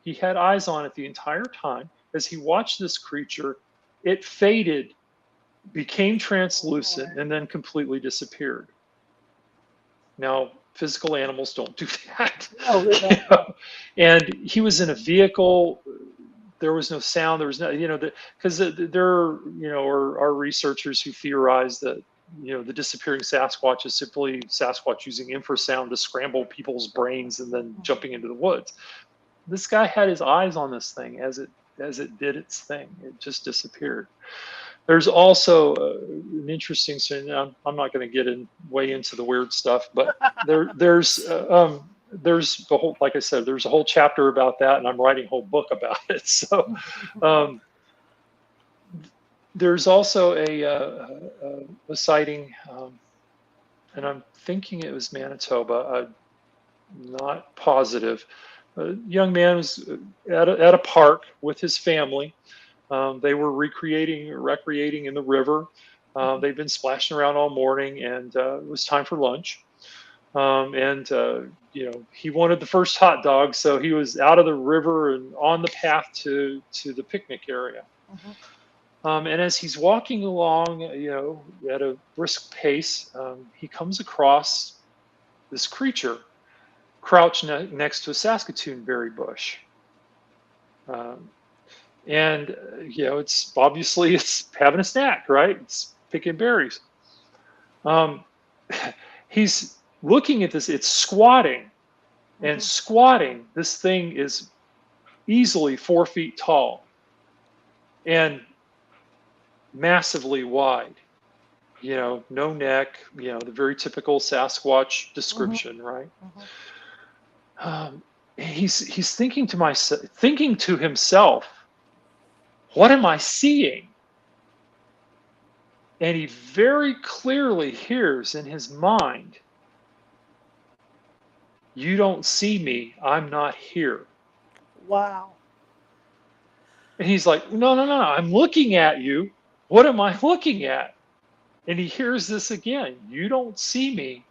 he had eyes on it the entire time. As he watched this creature, it faded, became Oh boy. translucent, and then completely disappeared. Now, physical animals don't do that. No, they you don't. know? And he was in a vehicle. There was no sound. There was no, because there are researchers who theorize that the disappearing Sasquatch is simply Sasquatch using infrasound to scramble people's brains and then Mhm. jumping into the woods. This guy had his eyes on this thing as it did its thing. It just disappeared. There's also an interesting thing. I'm not going to get way into the weird stuff, but there's the whole, like I said, there's a whole chapter about that, and I'm writing a whole book about it. So um, there's also a sighting, and I'm thinking it was Manitoba. I'm not positive. A young man was at a park with his family. They were recreating in the river. Mhm. They'd been splashing around all morning, and it was time for lunch. And he wanted the first hot dog, so he was out of the river and on the path to the picnic area. Mhm. And as he's walking along, at a brisk pace, he comes across this creature crouched next to a Saskatoon berry bush. Um, and it's obviously it's having a snack, right? It's picking berries. Um, he's looking at this. It's squatting and Mhm. squatting. This thing is easily 4 feet tall and massively wide. No neck. The very typical Sasquatch Mhm. description, right? Mhm. He's thinking to himself, "What am I seeing?" And he very clearly hears in his mind, "You don't see me. I'm not here." Wow. And he's like, "No, no, no. I'm looking at you. What am I looking at?" And he hears this again, "You don't see me.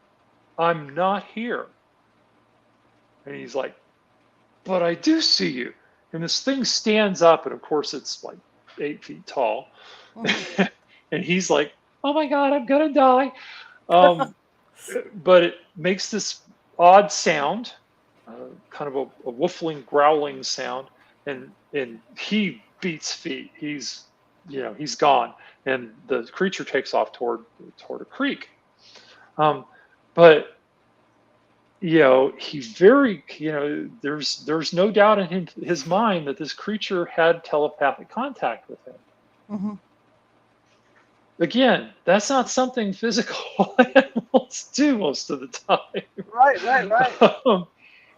I'm not here." And he's like, "But I do see you." And this thing stands up, and of course, it's like 8 feet tall. Mhm. And he's like, "Oh my God, I'm going to die." Um, but it makes this odd sound, kind of a woofling, growling sound, and he beats feet. He's gone, and the creature takes off toward a creek. Um, but he very there's no doubt in his mind that this creature had telepathic contact with him. Mhm. Again, that's not something physical animals do most of the Right. Right. Right. time.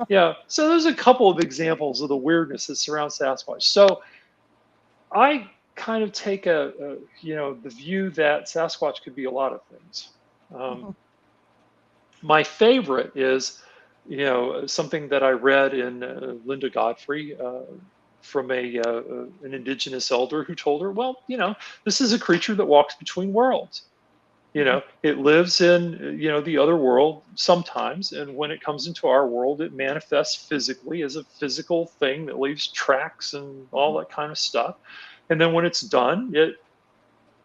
Yeah. So there's a couple of examples of the weirdness that surrounds Sasquatch. So I kind of take the view that Sasquatch could be a lot of things. Um, Mhm. my favorite is, something that I read in Linda Godfrey, from an indigenous elder who told her, well, this is a creature that walks between worlds. Mhm. It lives in, the other world sometimes, and when it comes into our world, it manifests physically as a physical thing that leaves tracks and all Mhm. that kind of stuff. And then when it's done, it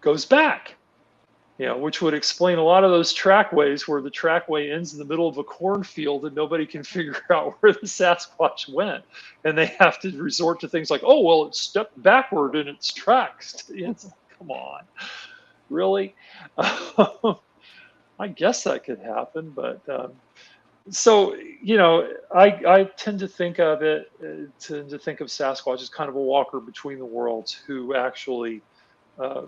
goes back, which would explain a lot of those trackways where the trackway ends in the middle of a cornfield and nobody can figure out where the Sasquatch went. And they have to resort to things like, oh, well, it stepped backward in its tracks. It's Mhm. like, come on, really? I guess that could happen, but so I tend to think of Sasquatch as kind of a walker between the worlds who actually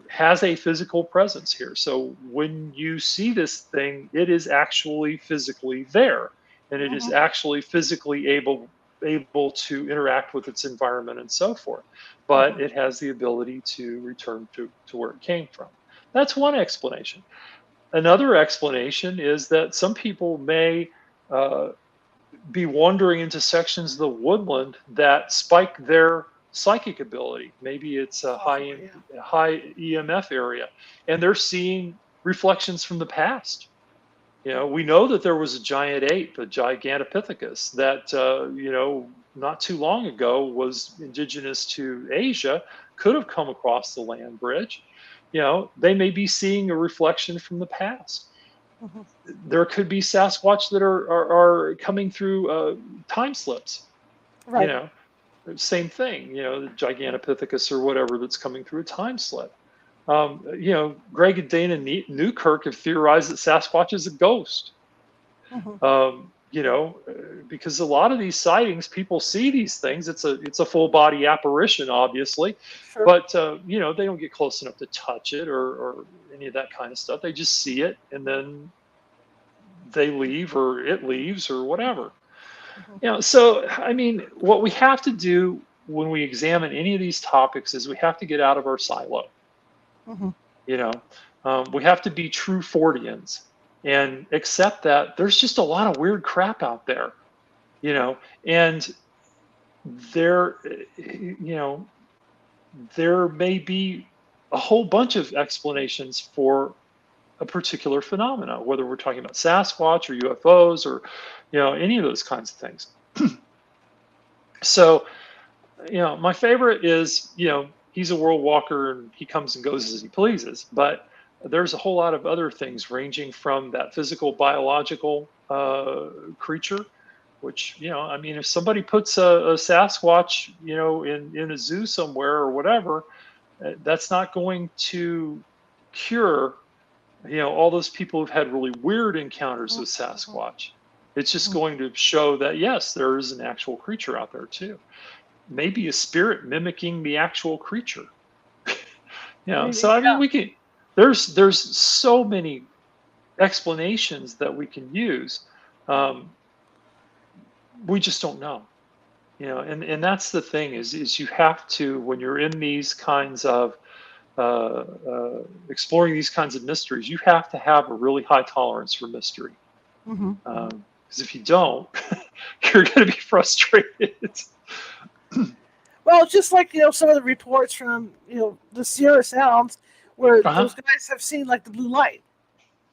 has a physical presence here. So when you see this thing, it is actually physically there, and it is Mhm. actually physically able to interact with its environment and so forth. But Mhm. it has the ability to return to where it came from. That's one explanation. Another explanation is that some people may uh, be wandering into sections of the woodland that spike their psychic ability. Maybe it's a Possibly, yeah. high EMF area, and they're seeing reflections from the past. We know that there was a giant ape, a Gigantopithecus, that not too long ago was indigenous to Asia, could have come across the land bridge. They may be seeing a reflection from the past. Mhm. There could be Sasquatch that are coming through time slips. You Right. know, Same thing. The Gigantopithecus or whatever that's coming through a time slip. Greg and Dana Newkirk have theorized that Sasquatch is a ghost. Mhm. Because a lot of these sightings, people see these things. It's a full body apparition, obviously, Sure. but they don't get close enough to touch it or any of that kind of stuff. They just see it and then they leave or it leaves or whatever. Mhm. So I mean, what we have to do when we examine any of these topics is we have to get out of our silo. Mhm. You know, we have to be true Fordians and accept that there's just a lot of weird crap out there. You know, and there, there may be a whole bunch of explanations for a particular phenomena, whether we're talking about Sasquatch or UFOs or, any of those kinds of things. So, my favorite is, he's a world walker and he comes and goes as he pleases. But there's a whole lot of other things ranging from that physical, biological creature, which, I mean, if somebody puts a Sasquatch, in a zoo somewhere or whatever, that's not going to cure, all those people who've had really weird encounters Mhm. with Mhm. Sasquatch. It's just Mhm. going to show that, yes, there is an actual creature out there too, maybe a spirit mimicking the actual creature. Maybe. So I mean, Yeah. there's so many explanations that we can use. Um, we just don't know, and that's the thing is you have to, when you're in these kinds of exploring these kinds of mysteries, you have to have a really high tolerance for mystery. Mhm. Mhm. Because if you don't, you're going to be frustrated. Well, just like some of the reports from the Sierra Sounds, where Uh-huh. those guys have seen like the blue light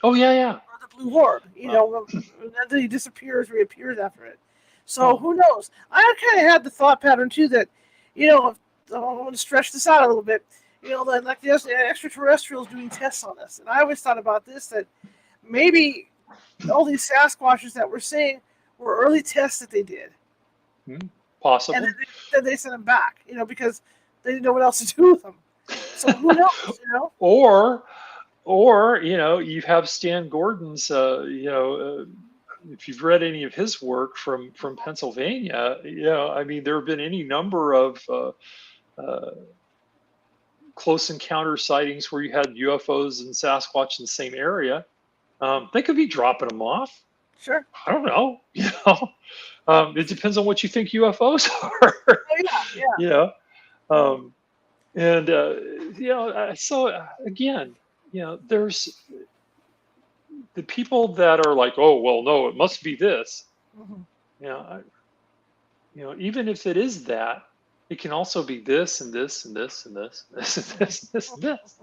Oh yeah, yeah. or the blue orb. Uh, And then he disappears, reappears after it. So oh, who knows? I kind of had the thought pattern too that, I want to stretch this out a little bit. That like the extraterrestrials doing tests on us, and I always thought about this that maybe all these Sasquatches that we're seeing were early tests that they did, and possibly. then they sent them back. Because they didn't know what else to do with them. So who knows? or you have Stan Gordon's if you've read any of his work from Pennsylvania, I mean, there have been any number of uh, close encounter sightings where you had UFOs and Sasquatch in the same area. They could be dropping them off. Sure. I don't know. It depends on what you think UFOs are. Oh yeah, yeah. you know um, And so again, there's the people that are like, oh well, no, it must be this. Hmm. You know, I, even if it is that, it can also be this and this and this and this and this and this and this and this.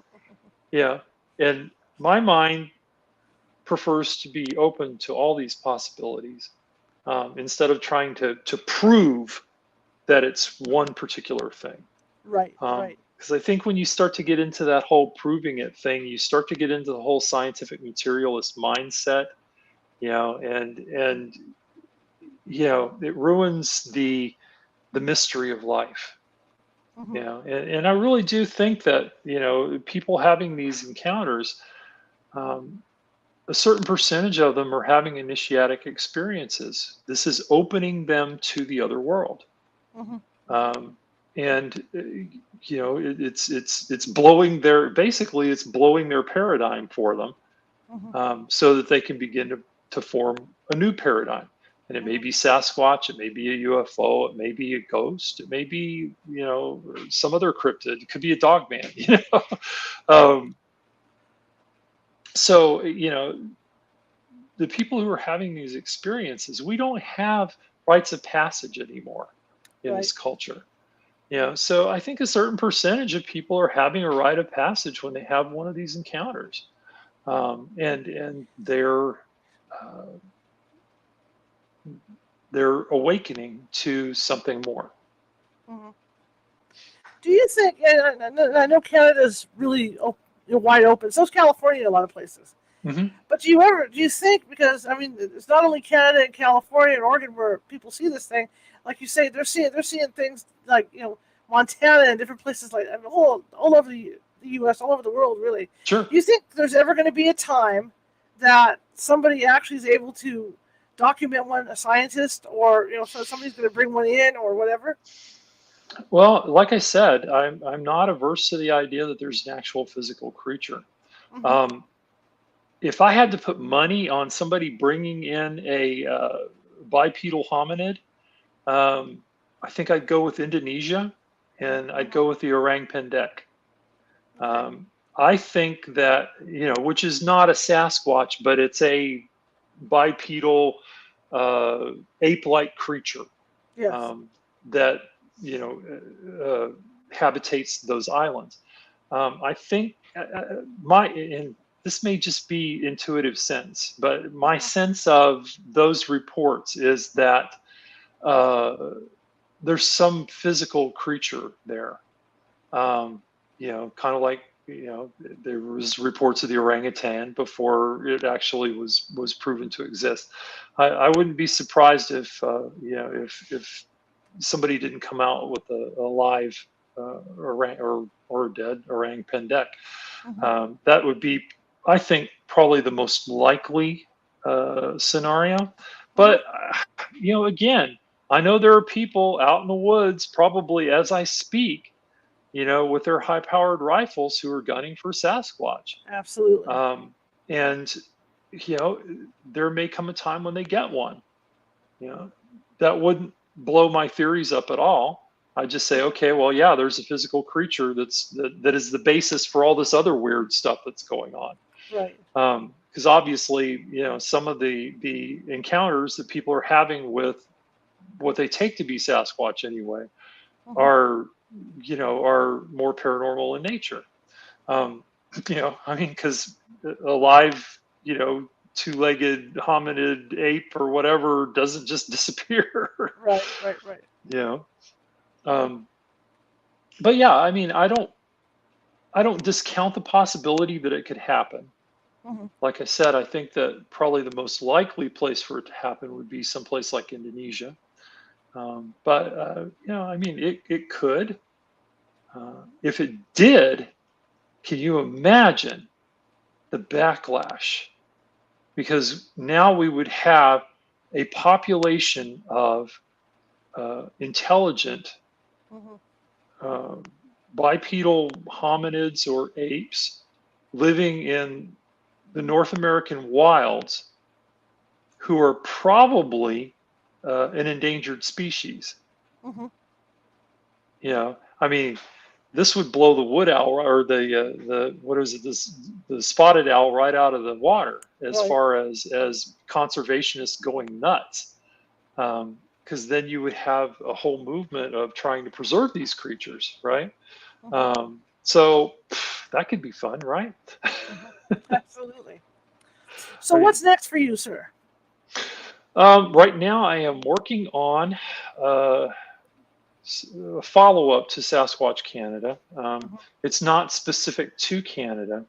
Yeah, and my mind prefers to be open to all these possibilities, instead of trying to prove that it's one particular thing. Right, right. Because I think when you start to get into that whole proving it thing, you start to get into the whole scientific materialist mindset, and it ruins the mystery of life. Hmm. And I really do think that people having these encounters, um, a certain percentage of them are having initiatic experiences. This is opening them to the other world. Hmm. um, and it's blowing their basically it's blowing their paradigm for them, Hmm. so that they can begin to form a new paradigm. And it may Hmm. be Sasquatch, it may be a UFO, it may be a ghost, it may be some other cryptid, it could be a dog man. um, so the people who are having these experiences, we don't have rites of passage anymore in Right, this culture. right. So I think a certain percentage of people are having a rite of passage when they have one of these encounters, and uh, they're awakening to something more. Hmm. Do you think? And I know Canada's really wide open. So is California in a lot of places. Hmm. But do you think, because I mean, it's not only Canada and California and Oregon where people see this thing, like you say, they're seeing things like Montana and different places like, I mean, all over the U.S., all over the world, really. Sure. Do you think there's ever going to be a time that somebody actually is able to document one, a scientist, or so somebody's going to bring one in or whatever? Well, like I said, I'm not averse to the idea that there's an actual physical creature. Hmm. Um, if I had to put money on somebody bringing in a bipedal hominid, um, I think I'd go with Indonesia, and I'd Hmm. go with the orang pendek. Okay. I think that, which is not a Sasquatch, but it's a bipedal, uh, ape-like creature, Yes. um, that you know habitates those islands. I think my and this may just be intuitive sense, but my Hmm. sense of those reports is that uh, there's some physical creature there. Kind of like there was reports of the orangutan before it actually was proven to exist. I wouldn't be surprised if if somebody didn't come out with a live orang or a dead orang pendek. Hmm. That would be, I think, probably the most likely scenario. Hmm. But again, I know there are people out in the woods, probably as I speak, with their high-powered rifles who are gunning for Sasquatch. Absolutely. Um, and there may come a time when they get one. That wouldn't blow my theories up at all. I just say, okay, well, yeah, there's a physical creature that is the basis for all this other weird stuff that's going on. Right. Because obviously, some of the encounters that people are having with what they take to be Sasquatch anyway Hmm. are are more paranormal in nature. Um, I mean, because a live, two-legged hominid ape or whatever doesn't just disappear. Right. Right. Right. you know. Um, but yeah, I mean, I don't discount the possibility that it could happen. Hmm. Like I said, I think that probably the most likely place for it to happen would be someplace like Indonesia. But I mean, it could. If it did, can you imagine the backlash? Because now we would have a population of intelligent Hmm. uh, bipedal hominids or apes living in the North American wilds who are probably an endangered species. Hmm. I mean, this would blow the wood owl or the what is it, the spotted owl right out of the water as Right. far as conservationists going nuts. Because then you would have a whole movement of trying to preserve these creatures, right? So that could be fun, right? Absolutely. So what's next for you, sir? Right now, I am working on a follow-up to Sasquatch Canada. It's not specific to Canada,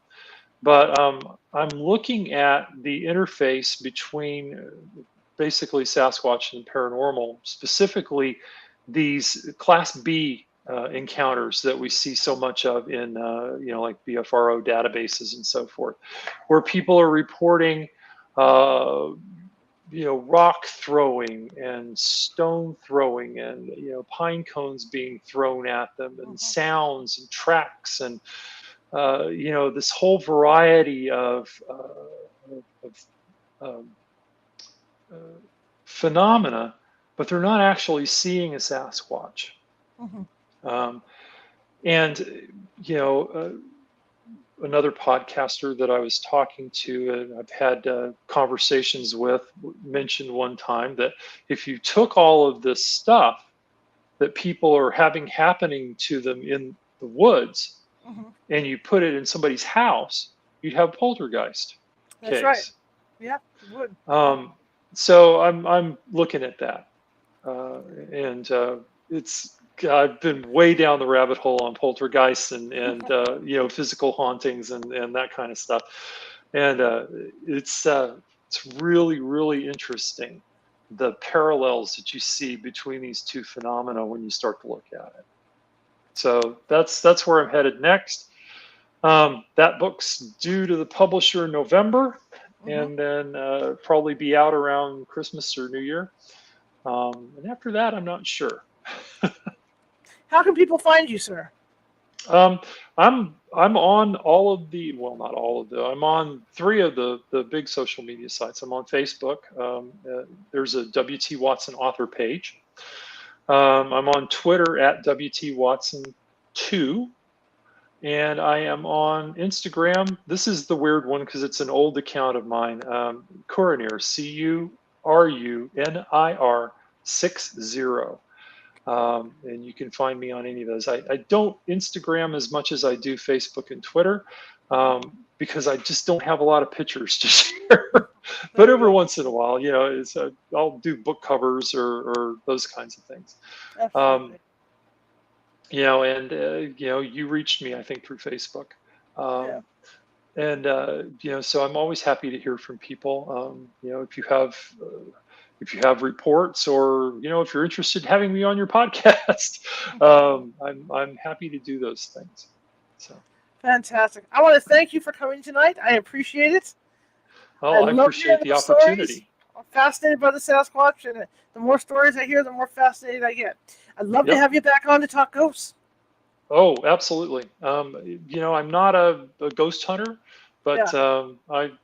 but I'm looking at the interface between basically Sasquatch and paranormal, specifically these Class B encounters that we see so much of in, like BFRO databases and so forth, where people are reporting, rock throwing and stone throwing and, pine cones being thrown at them and sounds and tracks and, this whole variety of phenomena, but they're not actually seeing a Sasquatch. And, another podcaster that I was talking to and I've had conversations with mentioned one time that if you took all of this stuff that people are having happening to them in the woods and you put it in somebody's house, you'd have poltergeist That's case. right. Yeah, you would. So I'm looking at that, and I've been way down the rabbit hole on poltergeists and physical hauntings and that kind of stuff, and it's really, really interesting, the parallels that you see between these two phenomena when you start to look at it. So that's where I'm headed next. That book's due to the publisher in November, and then probably be out around Christmas or New Year. And after that, I'm not sure. How can people find you, sir? I'm on all of the, well, not all of the, I'm on 3 of the big social media sites. I'm on Facebook. There's a W.T. Watson author page. I'm on Twitter at WT Watson 2. And I am on Instagram. This is the weird one because it's an old account of mine. Curunir, CURUNIR 60. And you can find me on any of those. I don't Instagram as much as I do Facebook and Twitter because I just don't have a lot of pictures to share. But every once in a while, I'll do book covers or those kinds of things. Absolutely. You reached me, I think, through Facebook. And so I'm always happy to hear from people. If you have reports or, if you're interested in having me on your podcast, I'm happy to do those things. So fantastic. I want to thank you for coming tonight. I appreciate it. I appreciate the opportunity. Stories. I'm fascinated by the Sasquatch, and the more stories I hear, the more fascinated I get. I'd love to have you back on to talk ghosts. Oh, absolutely. I'm not a ghost hunter, but I'm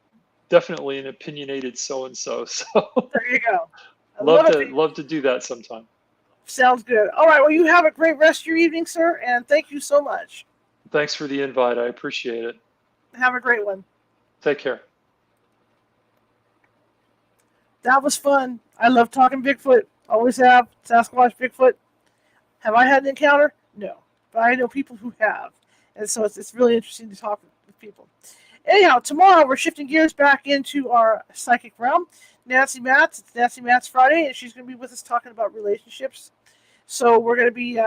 definitely an opinionated so-and-so. So there you go. Love to do that sometime. Sounds good. All right. Well, you have a great rest of your evening, sir, and thank you so much. Thanks for the invite. I appreciate it. Have a great one. Take care. That was fun. I love talking Bigfoot. Always have. Sasquatch, Bigfoot. Have I had an encounter? No. But I know people who have. And so it's really interesting to talk with people. Anyhow, tomorrow we're shifting gears back into our psychic realm. Nancy Matz. It's Nancy Matz Friday, and she's going to be with us talking about relationships. So we're going to be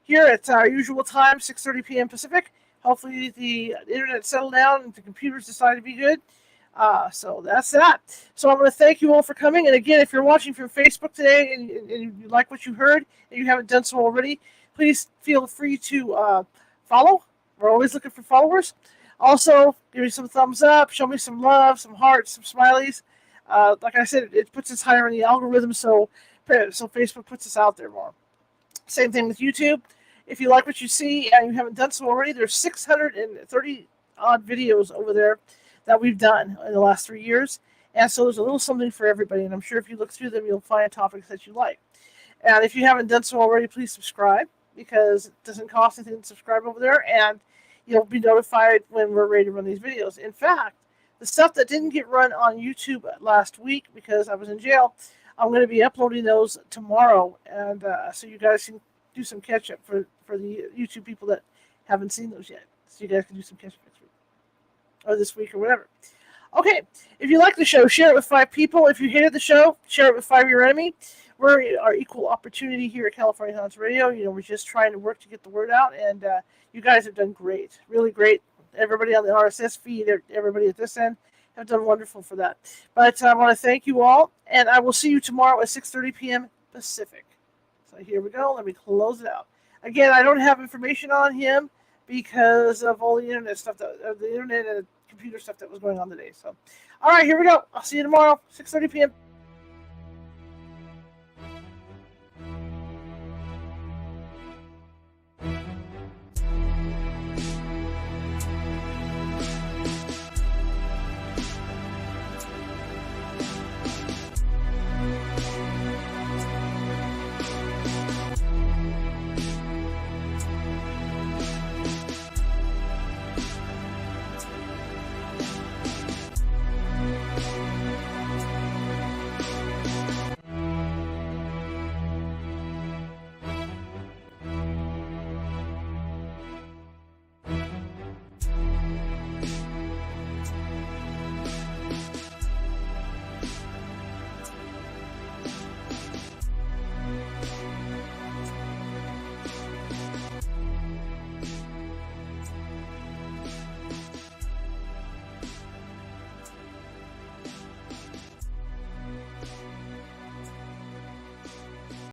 here at our usual time, 6:30 p.m. Pacific. Hopefully the internet settled down and the computers decide to be good. So that's that. So I'm going to thank you all for coming. And again, if you're watching from Facebook today and you like what you heard and you haven't done so already, please feel free to follow. We're always looking for followers. Also, give me some thumbs up, show me some love, some hearts, some smileys. Like I said, it puts us higher in the algorithm, so Facebook puts us out there more. Same thing with YouTube. If you like what you see and you haven't done so already, there's 630 odd videos over there that we've done in the last 3 years. And so there's a little something for everybody. And I'm sure if you look through them, you'll find topics that you like. And if you haven't done so already, please subscribe. because it doesn't cost anything to subscribe over there, and you'll be notified when we're ready to run these videos. In fact, the stuff that didn't get run on YouTube last week because I was in jail, I'm going to be uploading those tomorrow, and so you guys can do some catch up for the YouTube people that haven't seen those yet. So you guys can do some catch up next week or this week or whatever. Okay, if you like the show, share it with 5 people. If you hated the show, share it with 5 of your enemy. We're our equal opportunity here at California Haunts Radio. You know, we're just trying to work to get the word out, and you guys have done great, really great. Everybody on the RSS feed, everybody at this end, have done wonderful for that. But I want to thank you all, and I will see you tomorrow at 6:30 p.m. Pacific. So here we go. Let me close it out. Again, I don't have information on him because of all the internet stuff, the internet and computer stuff that was going on today. So, all right, here we go. I'll see you tomorrow, 6:30 p.m.